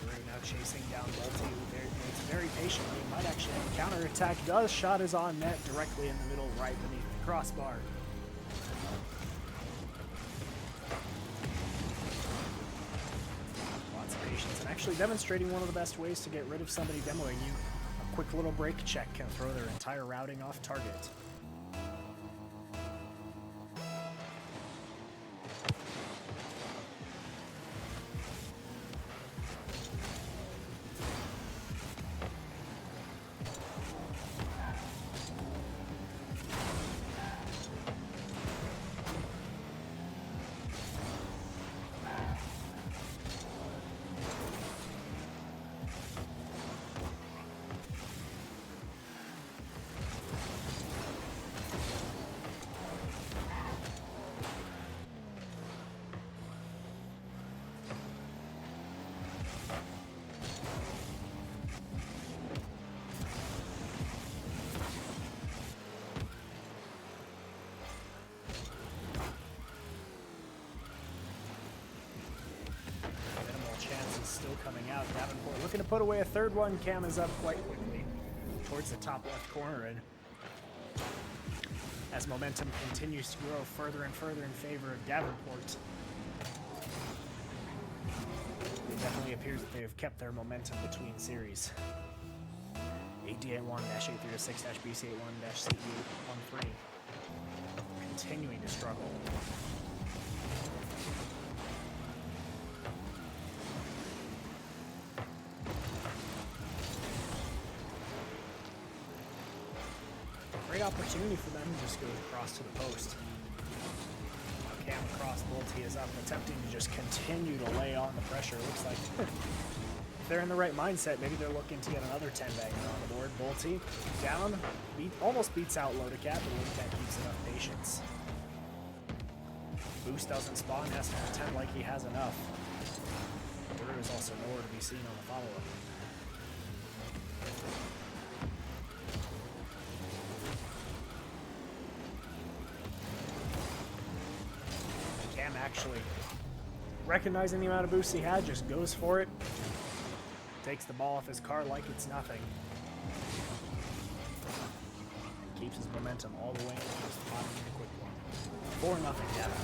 Drew now chasing down Volty, who waits very patiently. Might actually have a counterattack. Does. Shot is on net, directly in the middle, right beneath the crossbar. Lots of patience, and actually demonstrating one of the best ways to get rid of somebody demoing you. Quick little break check can throw their entire routing off target. Still coming out. Davenport looking to put away a third one. Cam is up quite quickly towards the top left corner, and as momentum continues to grow further and further in favor of Davenport, it definitely appears that they have kept their momentum between series. AD81-836-BC81-CE13 continuing to struggle. great opportunity for them. Just goes across to the post. Cam across, Bolte is up, attempting to just continue to lay on the pressure. Looks like if they're in the right mindset, maybe they're looking to get another 10-bagger on the board. Bolte down, almost beats out Lodacat, but Lodacat keeps enough patience. Boost doesn't spawn, has to pretend like he has enough. There is also more to be seen on the follow-up. Cam actually, recognizing the amount of boost he had, just goes for it. Takes the ball off his car like it's nothing. Keeps his momentum all the way and just popping in a quick one. 4-0 Davenport.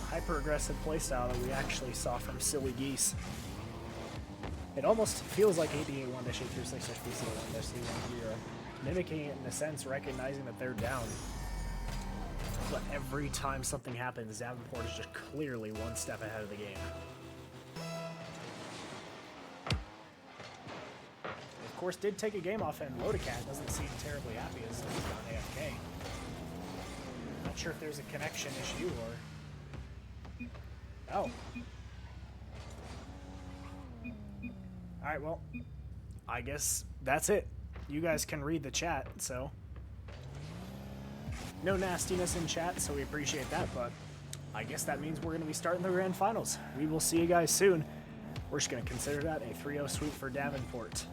Hyper-aggressive playstyle that we actually saw from Silly Geese. It almost feels like 88-1-8366 BC1 are mimicking it in a sense, recognizing that they're down. But every time something happens, Davenport is just clearly one step ahead of the game. Of course, did take a game off, and Lodacat doesn't seem terribly happy as he's gone AFK. Not sure if there's a connection issue or... Oh. Alright, well, I guess that's it. You guys can read the chat, so... No nastiness in chat, so we appreciate that, but I guess that means we're going to be starting the Grand Finals. We will see you guys soon. We're just going to consider that a 3-0 sweep for Davenport.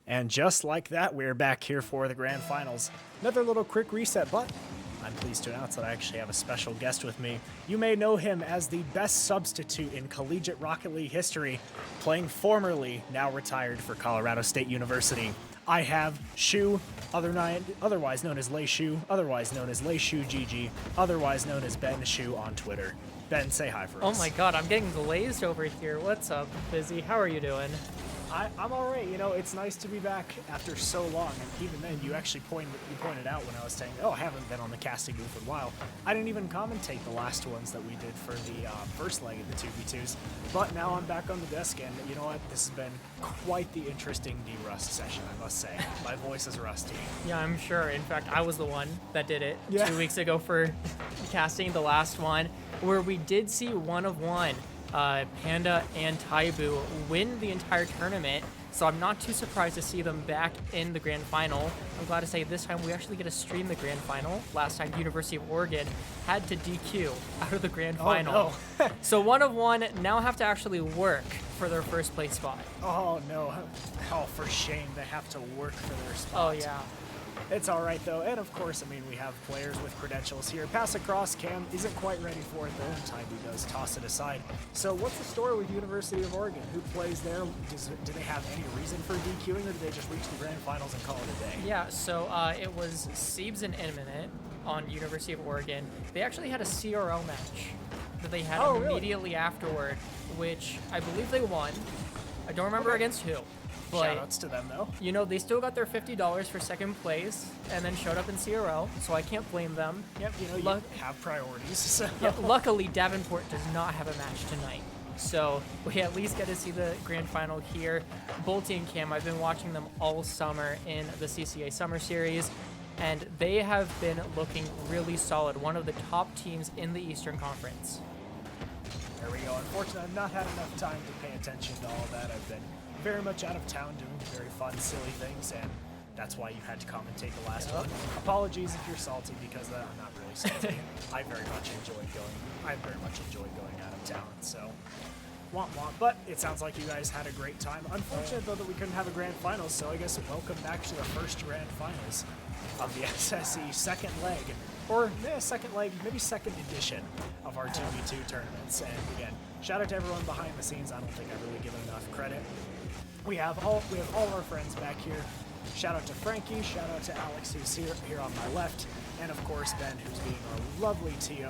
And just like that, we're back here for the grand finals. Another little quick reset, but I'm pleased to announce that I actually have a special guest with me. You may know him as the best substitute in collegiate Rocket League history, playing formerly, now retired for Colorado State University. I have Shu, otherwise known as Lei Shu, otherwise known as Lei Shu GG, otherwise known as Ben Shu on Twitter. Ben, say hi for us. Oh my god, I'm getting glazed over here. What's up, Busy? How are you doing? I'm all right. You know, it's nice to be back after so long. And even then, you actually pointed out when I was saying, oh, I haven't been on the casting booth in a while. I didn't even commentate the last ones that we did for the first leg of the 2v2s. But now I'm back on the desk, and you know what? This has been quite the interesting de-rust session, I must say. My voice is rusty. Yeah, I'm sure. In fact, I was the one that did it 2 weeks ago for casting the last one, where we did see one of one. Panda and Taibu win the entire tournament, so I'm not too surprised to see them back in the grand final. I'm glad to say this time we actually get to stream the grand final. Last time University of Oregon had to DQ out of the grand final. No. So one of one now have to actually work for their first place spot. Oh no. Oh, for shame. They have to work for their spot. Oh yeah. It's all right, though. And, of course, I mean, we have players with credentials here. Pass across. Cam isn't quite ready for it, though, and Taibu does toss it aside. So what's the story with University of Oregon? Who plays there? Do they have any reason for DQing, or do they just reach the grand finals and call it a day? Yeah, so it was Siebes and Imminent on University of Oregon. They actually had a CRL match that they had immediately afterward, which I believe they won. I don't remember against who. But, shoutouts to them, though. You know, they still got their $50 for second place and then showed up in CRL, so I can't blame them. Yep, you know, you have priorities. So. Yeah, luckily, Davenport does not have a match tonight. So we at least get to see the grand final here. Bolty and Cam, I've been watching them all summer in the CCA Summer Series, and they have been looking really solid. One of the top teams in the Eastern Conference. There we go. Unfortunately, I've not had enough time to pay attention to all that. I've been very much out of town doing very fun, silly things, and that's why you had to commentate the last one. Apologies if you're salty, because I'm not really salty. I very much enjoyed going out of town, so womp womp. But it sounds like you guys had a great time. Unfortunate, though, that we couldn't have a grand finals, so I guess welcome back to the first grand finals of the SSE second leg, or second leg, maybe second edition of our 2v2 tournaments. And again, shout out to everyone behind the scenes. I don't think I've really given enough credit. We have all of our friends back here. Shout out to Frankie, shout out to Alex, who's here on my left, and of course Ben, who's being our lovely TO.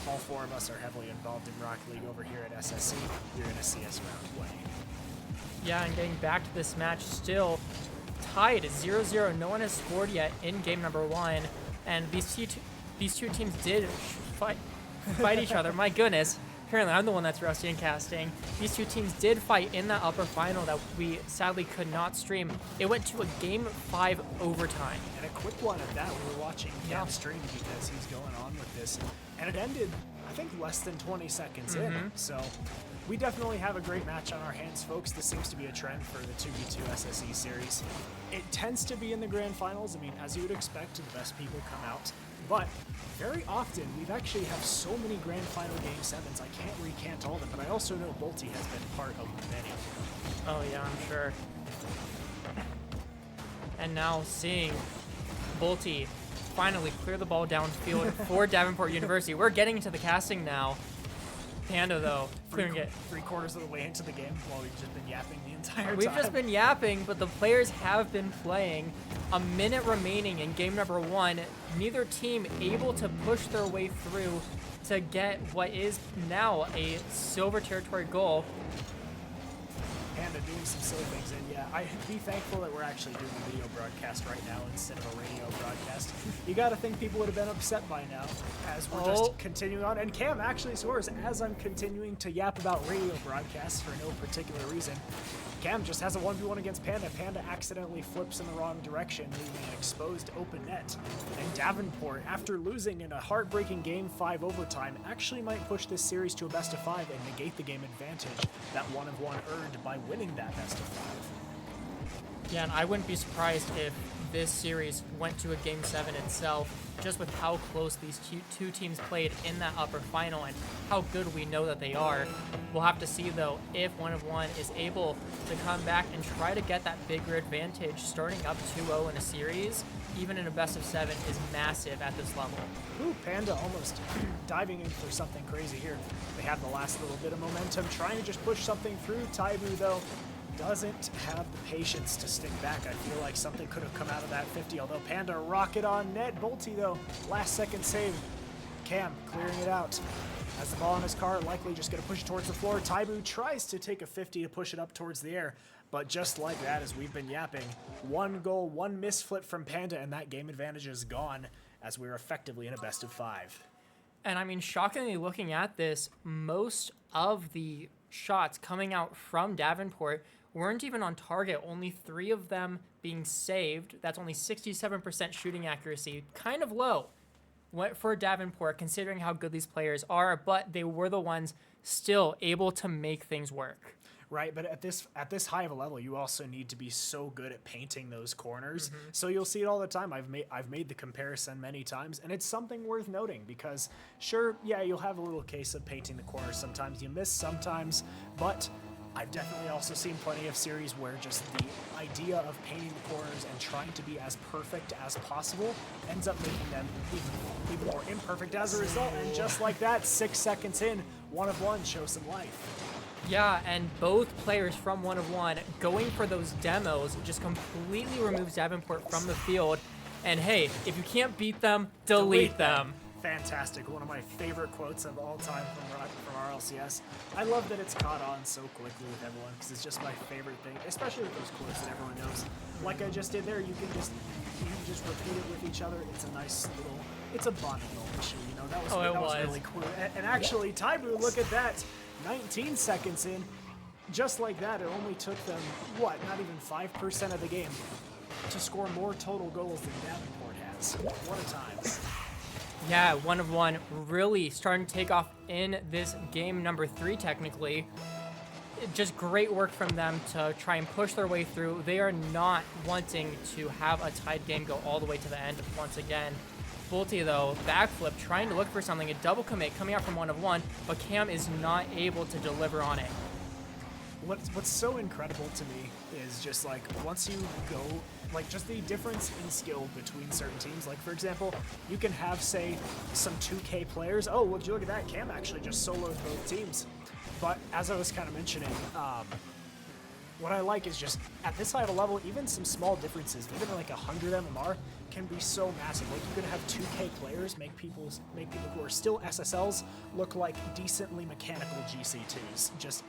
All four of us are heavily involved in Rocket League over here at SSE. You're going to see us around playing. Yeah, and getting back to this match, still tied 0-0. No one has scored yet in game number one, and these two teams did fight each other. My goodness. Apparently, I'm the one that's rusty in casting. These two teams did fight in that upper final that we sadly could not stream. It went to a Game 5 overtime. And a quick one at that. We were watching Cam stream because he's going on with this. And it ended, I think, less than 20 seconds in. So we definitely have a great match on our hands, folks. This seems to be a trend for the 2v2 SSE series. It tends to be in the grand finals. I mean, as you would expect, the best people come out. But very often, we've actually have so many grand final game 7s, I can't recant all of them, but I also know Bolty has been part of many. Oh yeah, I'm sure. And now seeing Bolty finally clear the ball downfield for Davenport University. We're getting to the casting now. Panda, though, clearing it. 3/4 of the way into the game while we've just been yapping the entire time. We've just been yapping, but the players have been playing. A minute remaining in game number one. Neither team able to push their way through to get what is now a silver territory goal. Panda doing some silly things, and yeah, I'd be thankful that we're actually doing a video broadcast right now instead of a radio broadcast. You gotta think people would have been upset by now, as we're just continuing on. And Cam actually scores as I'm continuing to yap about radio broadcasts for no particular reason. Cam just has a 1v1 against Panda. Panda accidentally flips in the wrong direction, leaving an exposed open net. And Davenport, after losing in a heartbreaking Game 5 overtime, actually might push this series to a best of 5 and negate the game advantage that 1v1 earned by winning that best of 5. Yeah, and I wouldn't be surprised if this series went to a Game 7 itself, just with how close these two teams played in that upper final and how good we know that they are. We'll have to see, though, if one of one is able to come back and try to get that bigger advantage. Starting up 2-0 in a series, even in a best of 7, is massive at this level. Ooh, Panda almost diving in for something crazy here. They have the last little bit of momentum, trying to just push something through. Taibu, though, doesn't have the patience to stick back. I feel like something could have come out of that 50, although Panda rocket on net. Bolty, though, last second save. Cam clearing it out. Has the ball in his car, likely just going to push it towards the floor. Taibu tries to take a 50 to push it up towards the air, but just like that, as we've been yapping, one goal, one misflip from Panda, and that game advantage is gone as we're effectively in a best of 5. And I mean, shockingly looking at this, most of the shots coming out from Davenport weren't even on target, only 3 of them being saved. That's only 67% shooting accuracy, kind of low for Davenport considering how good these players are, but they were the ones still able to make things work. Right, but at this high of a level, you also need to be so good at painting those corners. So you'll see it all the time. I've made the comparison many times, and it's something worth noting because, sure, yeah, you'll have a little case of painting the corners. Sometimes you miss, sometimes, but I've definitely also seen plenty of series where just the idea of painting the corners and trying to be as perfect as possible ends up making them even more imperfect as a result. And just like that, 6 seconds in, one of one shows some life. Yeah, and both players from one of one going for those demos just completely removes Davenport from the field. And hey, if you can't beat them, delete them. Fantastic. One of my favorite quotes of all time from RLCS. I love that it's caught on so quickly with everyone because it's just my favorite thing, especially with those quotes that everyone knows. Like I just did there, you can just repeat it with each other. It's a nice little, it's a bonding little issue, you know. That was really cool. And actually, Taibu, look at that. 19 seconds in, just like that, it only took them, not even 5% of the game to score more total goals than Davenport has. What a time. Yeah, one of one really starting to take off in this game number 3, technically. Just great work from them to try and push their way through. They are not wanting to have a tied game go all the way to the end once again. Bolty, though, backflip, trying to look for something, a double commit coming out from one of one, but Cam is not able to deliver on it. What's so incredible to me is just like once you go, like just the difference in skill between certain teams. Like for example, you can have say some 2K players. Oh, would you look at that? Cam actually just soloed both teams. But as I was kind of mentioning, what I like is just at this high of a level, even some small differences, even like 100 MMR can be so massive. Like you're gonna have 2K players make people who are still SSLs look like decently mechanical GC2s, just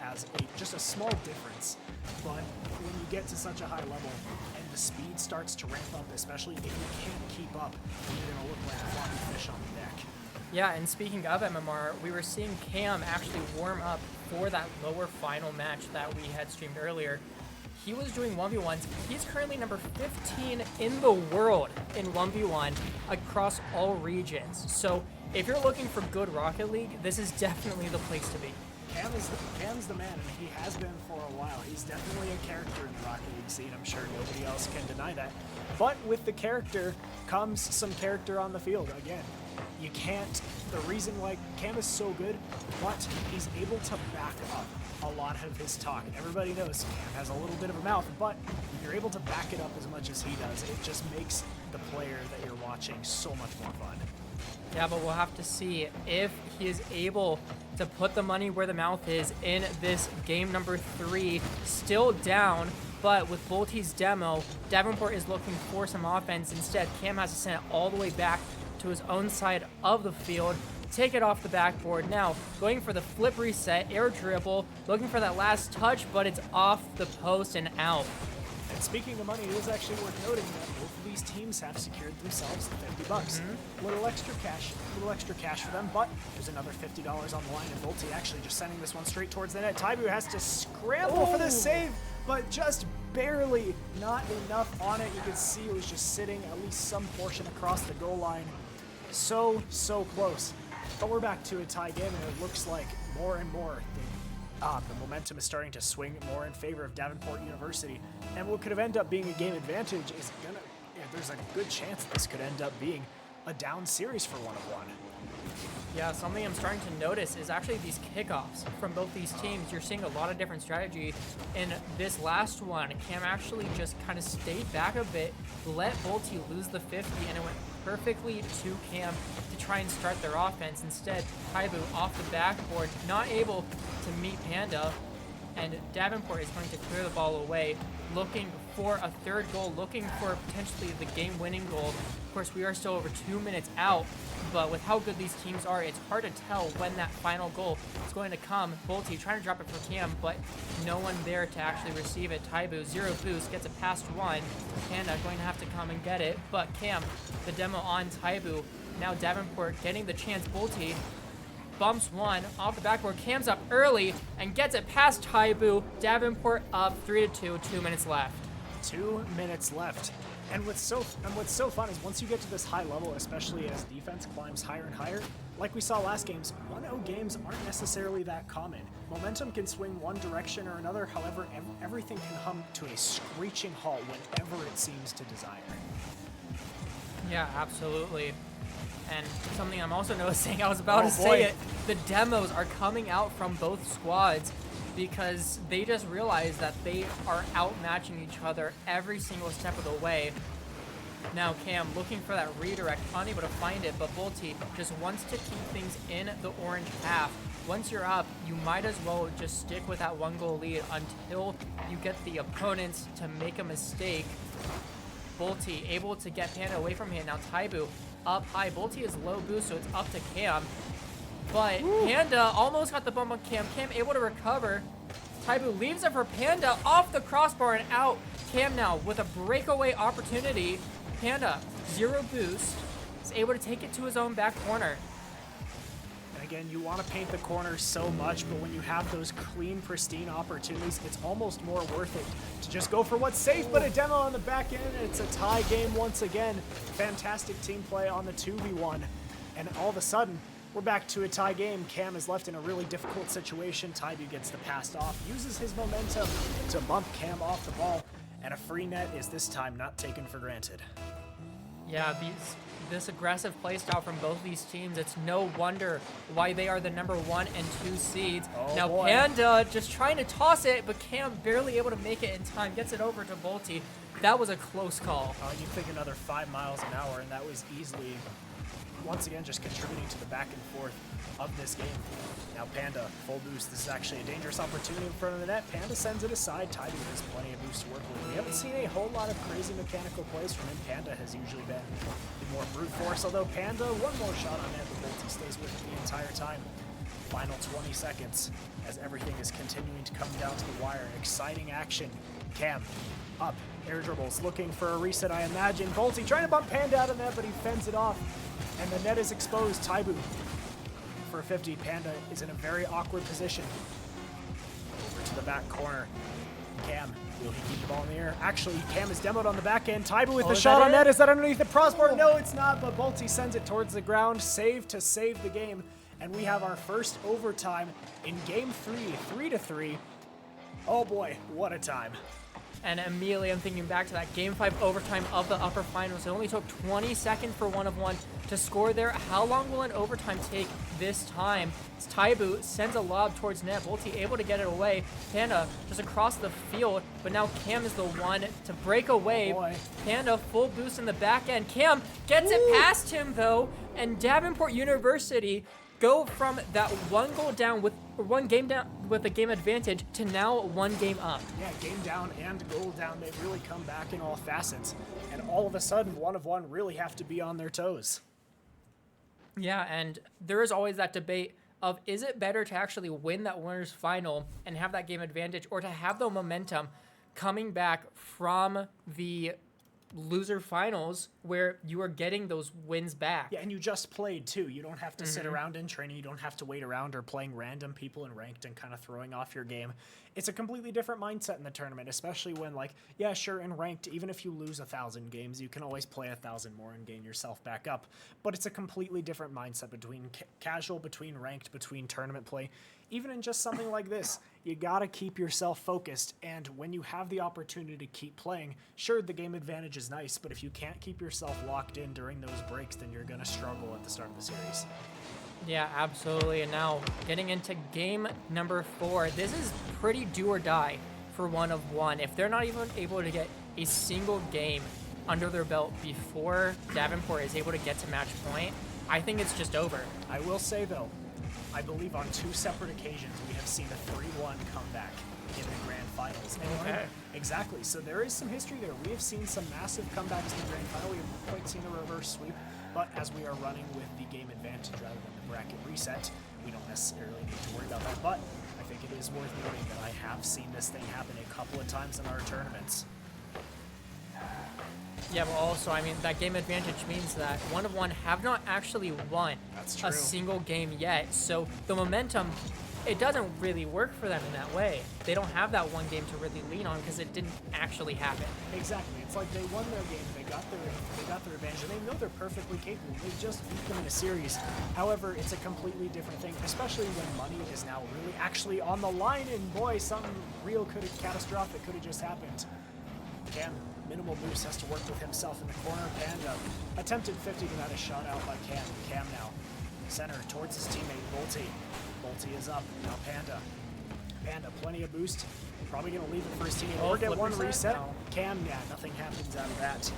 a small difference. But when you get to such a high level and the speed starts to ramp up, especially if you can't keep up, you're gonna look like a floppy fish on the deck. Yeah, and speaking of MMR, we were seeing Cam actually warm up for that lower final match that we had streamed earlier. He was doing 1v1s. He's currently number 15 in the world in 1v1 across all regions. So if you're looking for good Rocket League, this is definitely the place to be. Cam's the man, and he has been for a while. He's definitely a character in the Rocket League scene. I'm sure nobody else can deny that. But with the character comes some character on the field. Again, you can't, the reason why Cam is so good, but he's able to back up a lot of his talk. And everybody knows Cam has a little bit of a mouth, but you're able to back it up as much as he does. It just makes the player that you're watching so much more fun. Yeah, but we'll have to see if he is able to put the money where the mouth is in this game number 3. Still down, but with Bolty's demo, Davenport is looking for some offense. Instead, Cam has to send it all the way back to his own side of the field, take it off the backboard. Now, going for the flip reset, air dribble, looking for that last touch, but it's off the post and out. And speaking of money, it is actually worth noting that both of these teams have secured themselves $50. Little extra cash for them, but there's another $50 on the line, and Bolty actually just sending this one straight towards the net. Taibu has to scramble for the save, but just barely, not enough on it. You can see it was just sitting at least some portion across the goal line. So close. But we're back to a tie game, and it looks like more and more the momentum is starting to swing more in favor of Davenport University. And what could have ended up being a game advantage is there's a good chance this could end up being a down series for 1-1. Yeah, something I'm starting to notice is actually these kickoffs from both these teams. You're seeing a lot of different strategy. In this last one, Cam actually just kind of stayed back a bit, let Bolty lose the 50, and it went perfectly to Cam to try and start their offense. Instead, Taibu off the backboard, not able to meet Panda, and Davenport is going to clear the ball away, looking for a third goal, looking for potentially the game-winning goal. Of course, we are still over 2 minutes out, but with how good these teams are, it's hard to tell when that final goal is going to come. Bolty trying to drop it for Cam, but no one there to actually receive it. Taibu, 0 boost, gets it past 1. Panda going to have to come and get it, but Cam, the demo on Taibu. Now Davenport getting the chance. Bolty bumps one off the backboard. Cam's up early and gets it past Taibu. Davenport up 3-2, 2 minutes left. 2 minutes left. And what's so fun is once you get to this high level, especially as defense climbs higher and higher, like we saw last games, 1-0 games aren't necessarily that common. Momentum can swing one direction or another, however, everything can come to a screeching halt whenever it seems to desire. Yeah, absolutely. And something I'm also noticing, I was about to say it, the demos are coming out from both squads because they just realized that they are outmatching each other every single step of the way. Now Cam looking for that redirect, unable to find it, but Bolty just wants to keep things in the orange half. Once you're up, you might as well just stick with that 1-goal lead until you get the opponents to make a mistake. Bolty able to get Panda away from him. Now Taibu up high. Bolty is low boost, so it's up to Cam. But Panda almost got the bump on Cam. Cam able to recover. Taibu leaves it for Panda off the crossbar and out. Cam now with a breakaway opportunity. Panda, 0 boost, is able to take it to his own back corner. And again, you want to paint the corner so much, but when you have those clean, pristine opportunities, it's almost more worth it to just go for what's safe. But a demo on the back end, and it's a tie game once again. Fantastic team play on the 2v1. And all of a sudden, we're back to a tie game. Cam is left in a really difficult situation. Taibu gets the pass off, uses his momentum to bump Cam off the ball, and a free net is this time not taken for granted. Yeah, this aggressive playstyle from both these teams, it's no wonder why they are the number 1 and 2 seeds. Panda just trying to toss it, but Cam barely able to make it in time, gets it over to Bolty. That was a close call. You think another 5 miles an hour, and that was easily, once again, just contributing to the back and forth of this game. Now Panda, full boost. This is actually a dangerous opportunity in front of the net. Panda sends it aside. Taibu has plenty of boost to work with. We haven't seen a whole lot of crazy mechanical plays from him. Panda has usually been the more brute force, although Panda, one more shot on net, but Bolty stays with it the entire time. Final 20 seconds as everything is continuing to come down to the wire. Exciting action. Cam up, air dribbles, looking for a reset, I imagine. Bolty trying to bump Panda out of net, but he fends it off. And the net is exposed. Taibu for a 50. Panda is in a very awkward position. Over to the back corner. Cam, will he keep the ball in the air? Actually, Cam is demoed on the back end. Taibu with the shot on net. Is that underneath the crossbar? No, it's not, but Bolty sends it towards the ground. Save to save the game. And we have our first overtime in game 3, 3-3. Oh boy, what a time. And immediately I'm thinking back to that Game 5 overtime of the upper finals. It only took 20 seconds for 1-of-1 to score there. How long will an overtime take this time? As Taibu sends a lob towards net. Bolty able to get it away. Panda just across the field, but now Cam is the one to break away. Panda full boost in the back end. Cam gets it past him though, and Davenport University go from that 1 goal down with, or 1 game down with a game advantage to now 1 game up. Yeah, game down and goal down. They've really come back in all facets. And all of a sudden, 1-of-1 really have to be on their toes. Yeah, and there is always that debate of, is it better to actually win that winner's final and have that game advantage, or to have the momentum coming back from the loser finals where you are getting those wins back? Yeah, and you just played too. You don't have to sit around in training. You don't have to wait around or playing random people in ranked and kind of throwing off your game. It's a completely different mindset in the tournament, especially when, like, yeah, sure, in ranked, even if you lose 1,000 games, you can always play 1,000 more and gain yourself back up. But it's a completely different mindset between casual, between ranked, between tournament play. Even in just something like this, You got to keep yourself focused, and when you have the opportunity to keep playing, sure, the game advantage is nice, but if you can't keep yourself locked in during those breaks, then you're going to struggle at the start of the series. Yeah, absolutely. And now getting into game number 4, this is pretty do or die for 1 of 1. If they're not even able to get a single game under their belt before Davenport is able to get to match point, I think it's just over. I will say, though, I believe on 2 separate occasions we have seen a 3-1 comeback in the grand finals. Okay. Exactly. So there is some history there. We have seen some massive comebacks in the grand final. We haven't quite seen a reverse sweep, but as we are running with the game advantage rather than the bracket reset, we don't necessarily need to worry about that. But I think it is worth noting that I have seen this thing happen a couple of times in our tournaments. Yeah, but also, I mean, that game advantage means that 1 of 1 have not actually won a single game yet. So the momentum, it doesn't really work for them in that way. They don't have that one game to really lean on because it didn't actually happen. Exactly. It's like they won their game, they got their advantage, and they know they're perfectly capable. They just beat them in a series. However, it's a completely different thing, especially when money is now really actually on the line, and boy, something real catastrophic could have just happened. Cam, minimal boost, has to work with himself in the corner. Panda attempted 50, but that is shot out by Cam. Cam now center towards his teammate Volty. Volty is up. Now Panda. Panda, plenty of boost. Probably going to leave it for his teammate or get one reset. No. Cam, yeah, nothing happens out of that.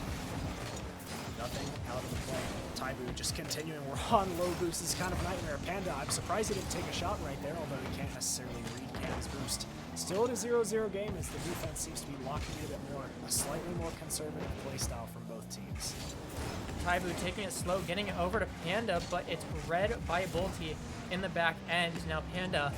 Nothing out of the play. Taibu just continuing. We're on low boost. This is kind of a nightmare. Panda, I'm surprised he didn't take a shot right there, although he can't necessarily read Cam's boost. Still at a 0-0 game as the defense seems to be locking it a bit more. A slightly more conservative play style from both teams. Taibu taking it slow, getting it over to Panda, but it's read by Volty in the back end. Now Panda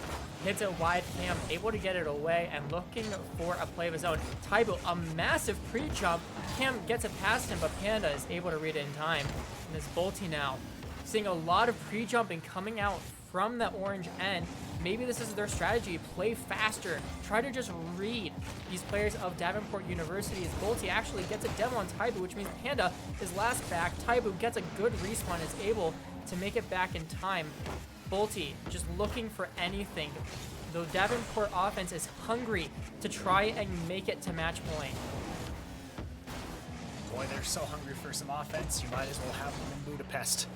hits it wide. Cam able to get it away and looking for a play of his own. Taibu, a massive pre-jump. Cam gets it past him, but Panda is able to read it in time. And this Volty now seeing a lot of pre-jumping coming out from the orange end. Maybe this is their strategy. Play faster. Try to just read these players of Davenport University as Volty actually gets a demo on Taibu, which means Panda is last back. Taibu gets a good respawn, is able to make it back in time. Volty just looking for anything. The Davenport offense is hungry to try and make it to match point. Boy, they're so hungry for some offense, you might as well have them in Budapest.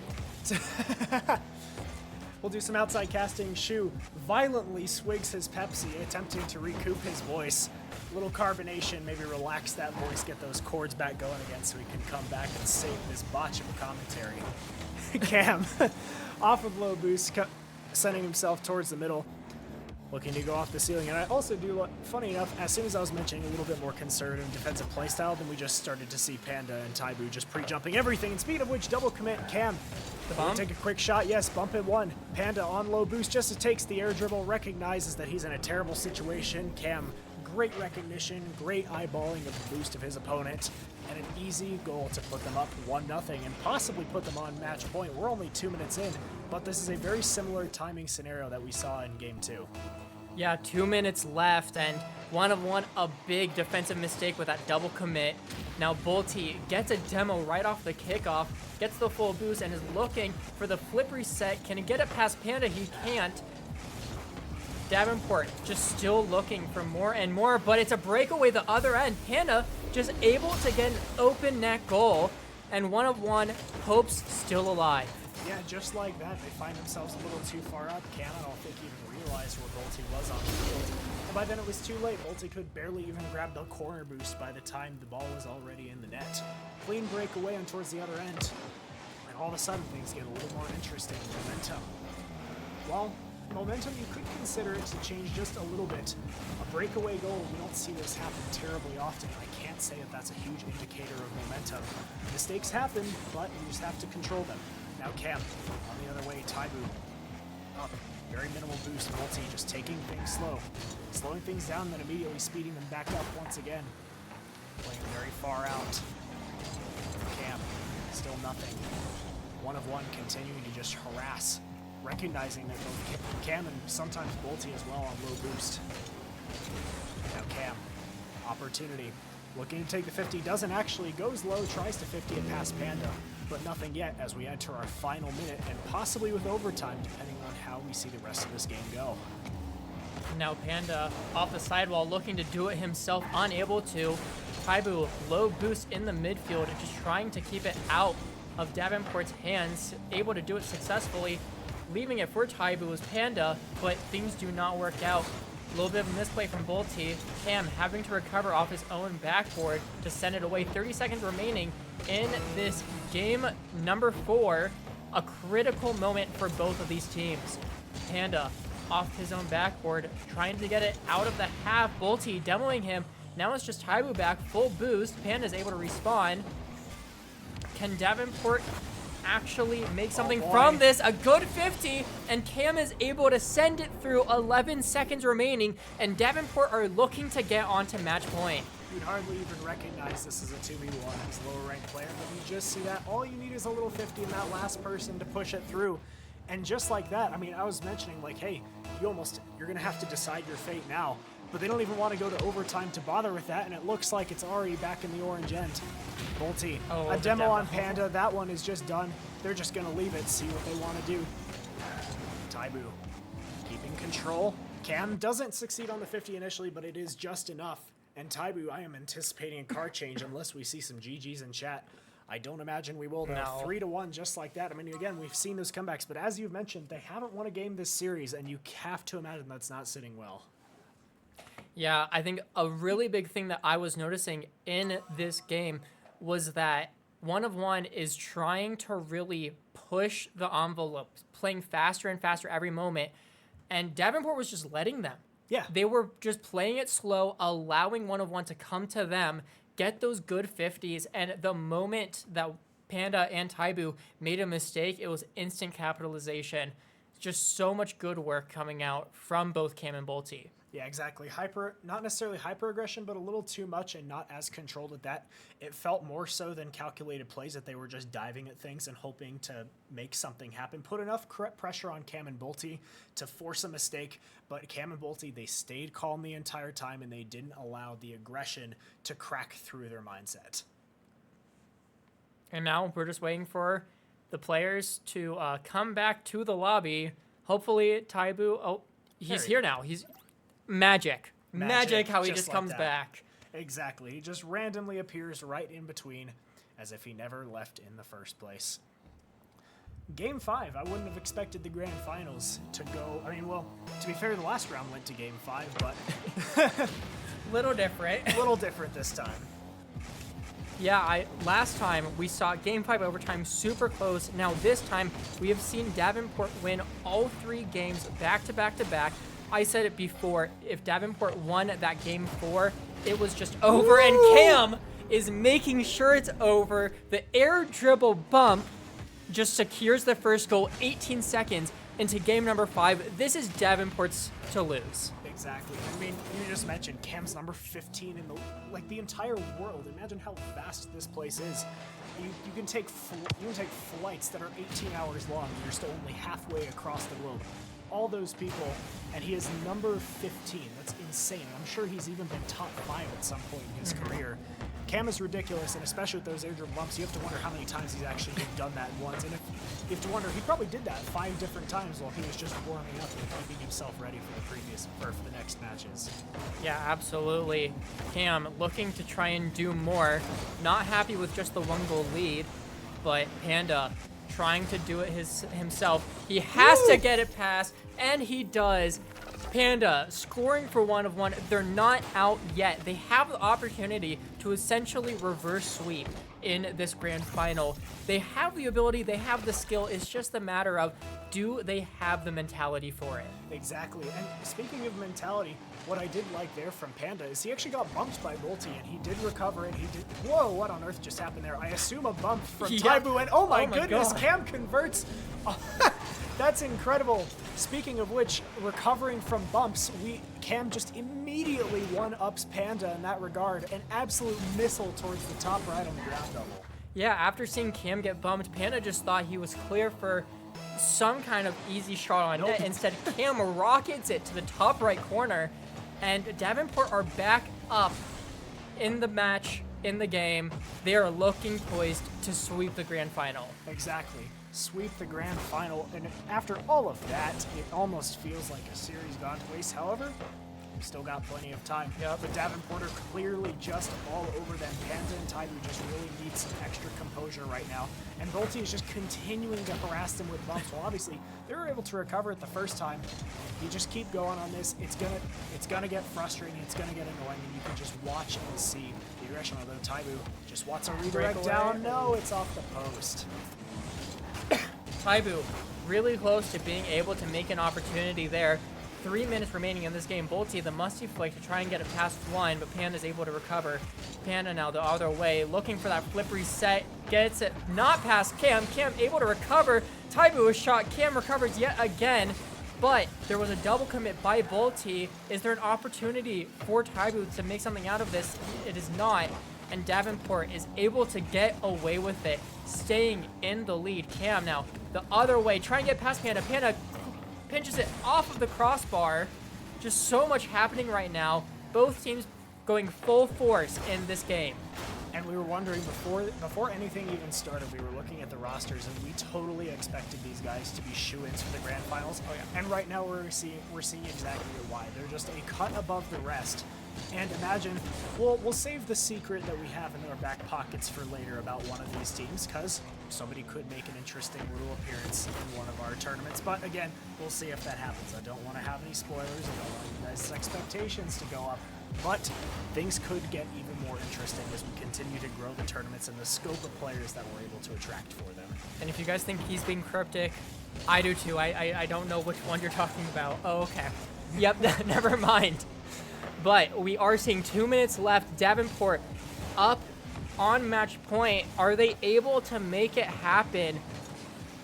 We'll do some outside casting. Shu violently swigs his Pepsi, attempting to recoup his voice. A little carbonation, maybe relax that voice, get those chords back going again so he can come back and save this botch of a commentary. Cam, off of low boost, sending himself towards the middle, looking to go off the ceiling. And I also do, funny enough, as soon as I was mentioning a little bit more conservative defensive playstyle, then we just started to see Panda and Taibu just pre-jumping everything, and speed of which double commit. Cam, take a quick shot. Yes, bump it 1. Panda on low boost, just as takes the air dribble, recognizes that he's in a terrible situation. Cam, great recognition, great eyeballing of the boost of his opponent, and an easy goal to put them up 1-0 and possibly put them on match point. We're only 2 minutes in, but this is a very similar timing scenario that we saw in game 2. Yeah, 2 minutes left, and 1 of 1, a big defensive mistake with that double commit. Now Volty gets a demo right off the kickoff, gets the full boost, and is looking for the flip reset. Can he get it past Panda? He can't. Davenport just still looking for more and more, but it's a breakaway the other end. Panda just able to get an open net goal, and 1 of 1, hopes still alive. Yeah, just like that, they find themselves a little too far up. Cam, I don't think even realized where Volty was on the field. And by then it was too late. Volty could barely even grab the corner boost by the time the ball was already in the net. Clean breakaway and towards the other end. And all of a sudden things get a little more interesting. Momentum. Well, momentum, you could consider it to change just a little bit. A breakaway goal, we don't see this happen terribly often. I can't say that that's a huge indicator of momentum. Mistakes happen, but you just have to control them. Now Cam, on the other way, Taibu up. Very minimal boost. Volty just taking things slow. Slowing things down, then immediately speeding them back up once again. Playing very far out. Cam, still nothing. 1 of 1 continuing to just harass. Recognizing that both Cam and sometimes Volty as well on low boost. Now Cam, opportunity. Looking to take the 50, doesn't actually, goes low, tries to 50 it past Panda, but nothing yet as we enter our final minute and possibly with overtime depending on how we see the rest of this game go. Now Panda off the sidewall looking to do it himself, unable to. Taibu low boost in the midfield, just trying to keep it out of Davenport's hands, able to do it successfully, leaving it for Taibu's Panda, but things do not work out. A little bit of a misplay from Bolty. Cam having to recover off his own backboard to send it away. 30 seconds remaining in this game number 4. A critical moment for both of these teams. Panda off his own backboard, trying to get it out of the half. Bolty demoing him. Now it's just Taibu back, full boost. Panda's able to respawn. Can Davenport actually make something from this? A good 50, and Cam is able to send it through. 11 seconds remaining, and Davenport are looking to get onto match point. You'd hardly even recognize this as a 2v1 as a lower ranked player, but you just see that. All you need is a little 50 and that last person to push it through. And just like that, I mean, I was mentioning, like, hey, you're going to have to decide your fate now. But they don't even want to go to overtime to bother with that, and it looks like it's already back in the orange end. Bolty, a demo on Panda. That one is just done. They're just going to leave it, see what they want to do. Taibu keeping control. Cam doesn't succeed on the 50 initially, but it is just enough. And Taibu, I am anticipating a card change unless we see some GGs in chat. I don't imagine we will. No. 3-1 just like that. I mean, again, we've seen those comebacks, but as you've mentioned, they haven't won a game this series, and you have to imagine that's not sitting well. Yeah, I think a really big thing that I was noticing in this game was that 1-of-1 is trying to really push the envelope, playing faster and faster every moment, and Davenport was just letting them. Yeah. They were just playing it slow, allowing 1-of-1 to come to them, get those good 50s, and the moment that Panda and Taibu made a mistake, it was instant capitalization. Just so much good work coming out from both Cam and Bolty. Yeah, exactly. Not necessarily hyper aggression, but a little too much and not as controlled at that. It felt more so than calculated plays that they were just diving at things and hoping to make something happen. Put enough pressure on Cam and Bolty to force a mistake, but Cam and Bolty, they stayed calm the entire time and they didn't allow the aggression to crack through their mindset. And now we're just waiting for the players to come back to the lobby. Hopefully Taibu, oh, he's here now. He's Magic how he just comes back. Exactly. He just randomly appears right in between as if he never left in the first place. Game 5, I wouldn't have expected the grand finals to go. I mean, well, to be fair, the last round went to game 5, but little different. A little different this time. Yeah, last time we saw game 5 overtime super close. Now this time we have seen Davenport win all 3 games back to back to back. I said it before, if Davenport won that game 4, it was just over. Ooh. And Cam is making sure it's over. The air dribble bump just secures the first goal 18 seconds into game number 5. This is Davenport's to lose. Exactly. I mean, you just mentioned Cam's number 15 in the entire world. Imagine how vast this place is. You can take flights that are 18 hours long, and you're still only halfway across the globe. All those people, and he is number 15. That's insane. I'm sure he's even been top 5 at some point in his career. Cam is ridiculous, and especially with those air dribble bumps, you have to wonder how many times he's actually done that once. And you have to wonder, he probably did that 5 different times while he was just warming up and keeping himself ready for the next matches. Yeah, absolutely. Cam looking to try and do more. Not happy with just the 1-goal lead, but Panda trying to do it himself. He has to get it past, and he does. Panda scoring for 1-of-1. They're not out yet. They have the opportunity to essentially reverse sweep in this grand final. They have the ability, they have the skill. It's just a matter of, do they have the mentality for it? Exactly. And speaking of mentality, what I did like there from Panda is he actually got bumped by Bolty, and he did recover it. Whoa, what on earth just happened there? I assume a bump from Taibu, and oh my goodness, God. Cam converts. That's incredible. Speaking of which, recovering from bumps, Cam just immediately one-ups Panda in that regard. An absolute missile towards the top right on the ground double. Yeah, after seeing Cam get bumped, Panda just thought he was clear for some kind of easy shot on net. Instead, Cam rockets it to the top right corner, and Davenport are back up in the match, in the game. They are looking poised to sweep the grand final. Exactly. sweep the grand final. And after all of that, it almost feels like a series gone to waste. However, we've still got plenty of time. Yep. But Davenport are clearly just all over them. Panda and Taibu just really need some extra composure right now. And Volti is just continuing to harass them with bumps. Well, obviously, they were able to recover it the first time. You just keep going on this. It's gonna get frustrating. It's gonna get annoying, and you can just watch and see the aggression. Although Taibu just wants a redirect down. No, it's off the post. Taibu really close to being able to make an opportunity there. 3 minutes remaining in this game. Volti, the musty flick to try and get it past one, but Panda's able to recover. Panda now the other way, looking for that flip reset. Gets it not past Cam. Cam able to recover. Taibu is shot. Cam recovers yet again, but there was a double commit by Volti. Is there an opportunity for Taibu to make something out of this? It is not. And Davenport is able to get away with it, staying in the lead. Cam now the other way, trying to get past Panda. Panda pinches it off of the crossbar. Just so much happening right now. Both teams going full force in this game. And we were wondering before anything even started, we were looking at the rosters, and we totally expected these guys to be shoo-ins for the grand finals. Oh, yeah. And right now we're seeing exactly why. They're just a cut above the rest. And imagine, we'll save the secret that we have in our back pockets for later about one of these teams, because somebody could make an interesting little appearance in one of our tournaments. But again, we'll see if that happens. I don't want to have any spoilers. I don't want you guys' expectations to go up. But things could get even more interesting as we continue to grow the tournaments and the scope of players that we're able to attract for them. And if you guys think he's being cryptic, I do too. I don't know which one you're talking about. Oh, okay. Yep, never mind. But we are seeing 2 minutes left. Davenport up on match point. Are they able to make it happen?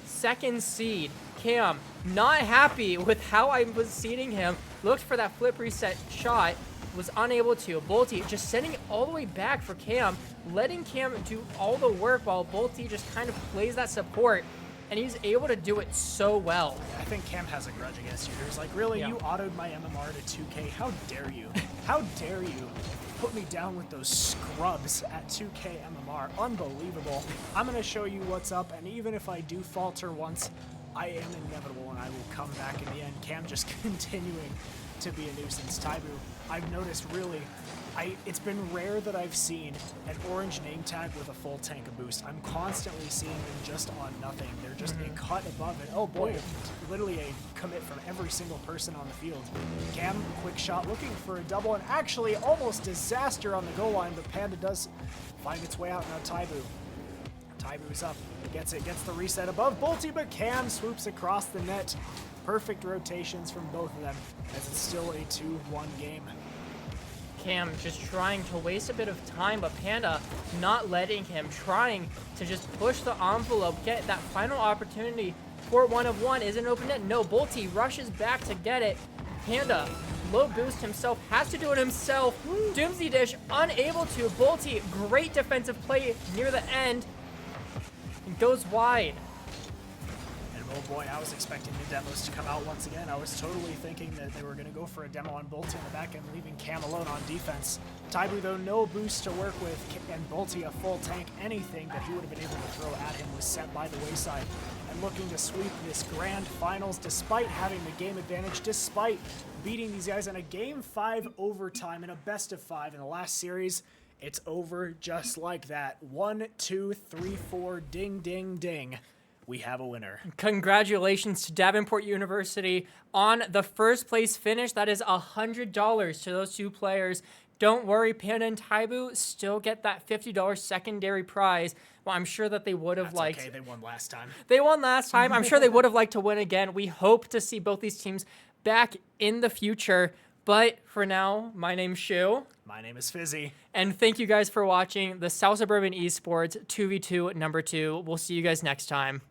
Second seed. Cam, not happy with how I was seeding him. Looked for that flip reset shot. Was unable to. Volti just sending it all the way back for Cam. Letting Cam do all the work while Volti just kind of plays that support. And he's able to do it so well. I think Cam has a grudge against you. He's like, really? Yeah. You autoed my MMR to 2K? How dare you? How dare you put me down with those scrubs at 2K MMR? Unbelievable. I'm going to show you what's up, and even if I do falter once, I am inevitable, and I will come back in the end. Cam just continuing to be a nuisance. Taibu, I've noticed really, it's been rare that I've seen an orange name tag with a full tank of boost. I'm constantly seeing them just on nothing. They're just a cut above it. Oh boy, literally a commit from every single person on the field. Cam, quick shot, looking for a double, and actually almost disaster on the goal line, but Panda does find its way out. Now Taibu. Taibu's up, gets the reset above Volti, but Cam swoops across the net. Perfect rotations from both of them, as it's still a 2-1 game. Cam just trying to waste a bit of time, but Panda not letting him, trying to just push the envelope, get that final opportunity for 1-of-1. Is an open net? No, Volti rushes back to get it. Panda, low boost himself, has to do it himself. Doomsday Dish, unable to. Volti, great defensive play near the end. It goes wide. Oh boy, I was expecting the demos to come out once again. I was totally thinking that they were going to go for a demo on Volti in the back end, leaving Cam alone on defense. Taibu, though, no boost to work with, and Volti a full tank. Anything that he would have been able to throw at him was set by the wayside. And looking to sweep this grand finals despite having the game advantage, despite beating these guys in a Game 5 overtime in a best of 5 in the last series. It's over just like that. 1, 2, 3, 4, ding, ding, ding. We have a winner. Congratulations to Davenport University on the first place finish. That is $100 to those two players. Don't worry, Panda and Taibu still get that $50 secondary prize. Well, I'm sure that they would have liked. Okay, they won last time. They won last time. I'm sure they would have liked to win again. We hope to see both these teams back in the future. But for now, my name's Shu. My name is Fizzy. And thank you guys for watching the South Suburban Esports 2v2 number 2. We'll see you guys next time.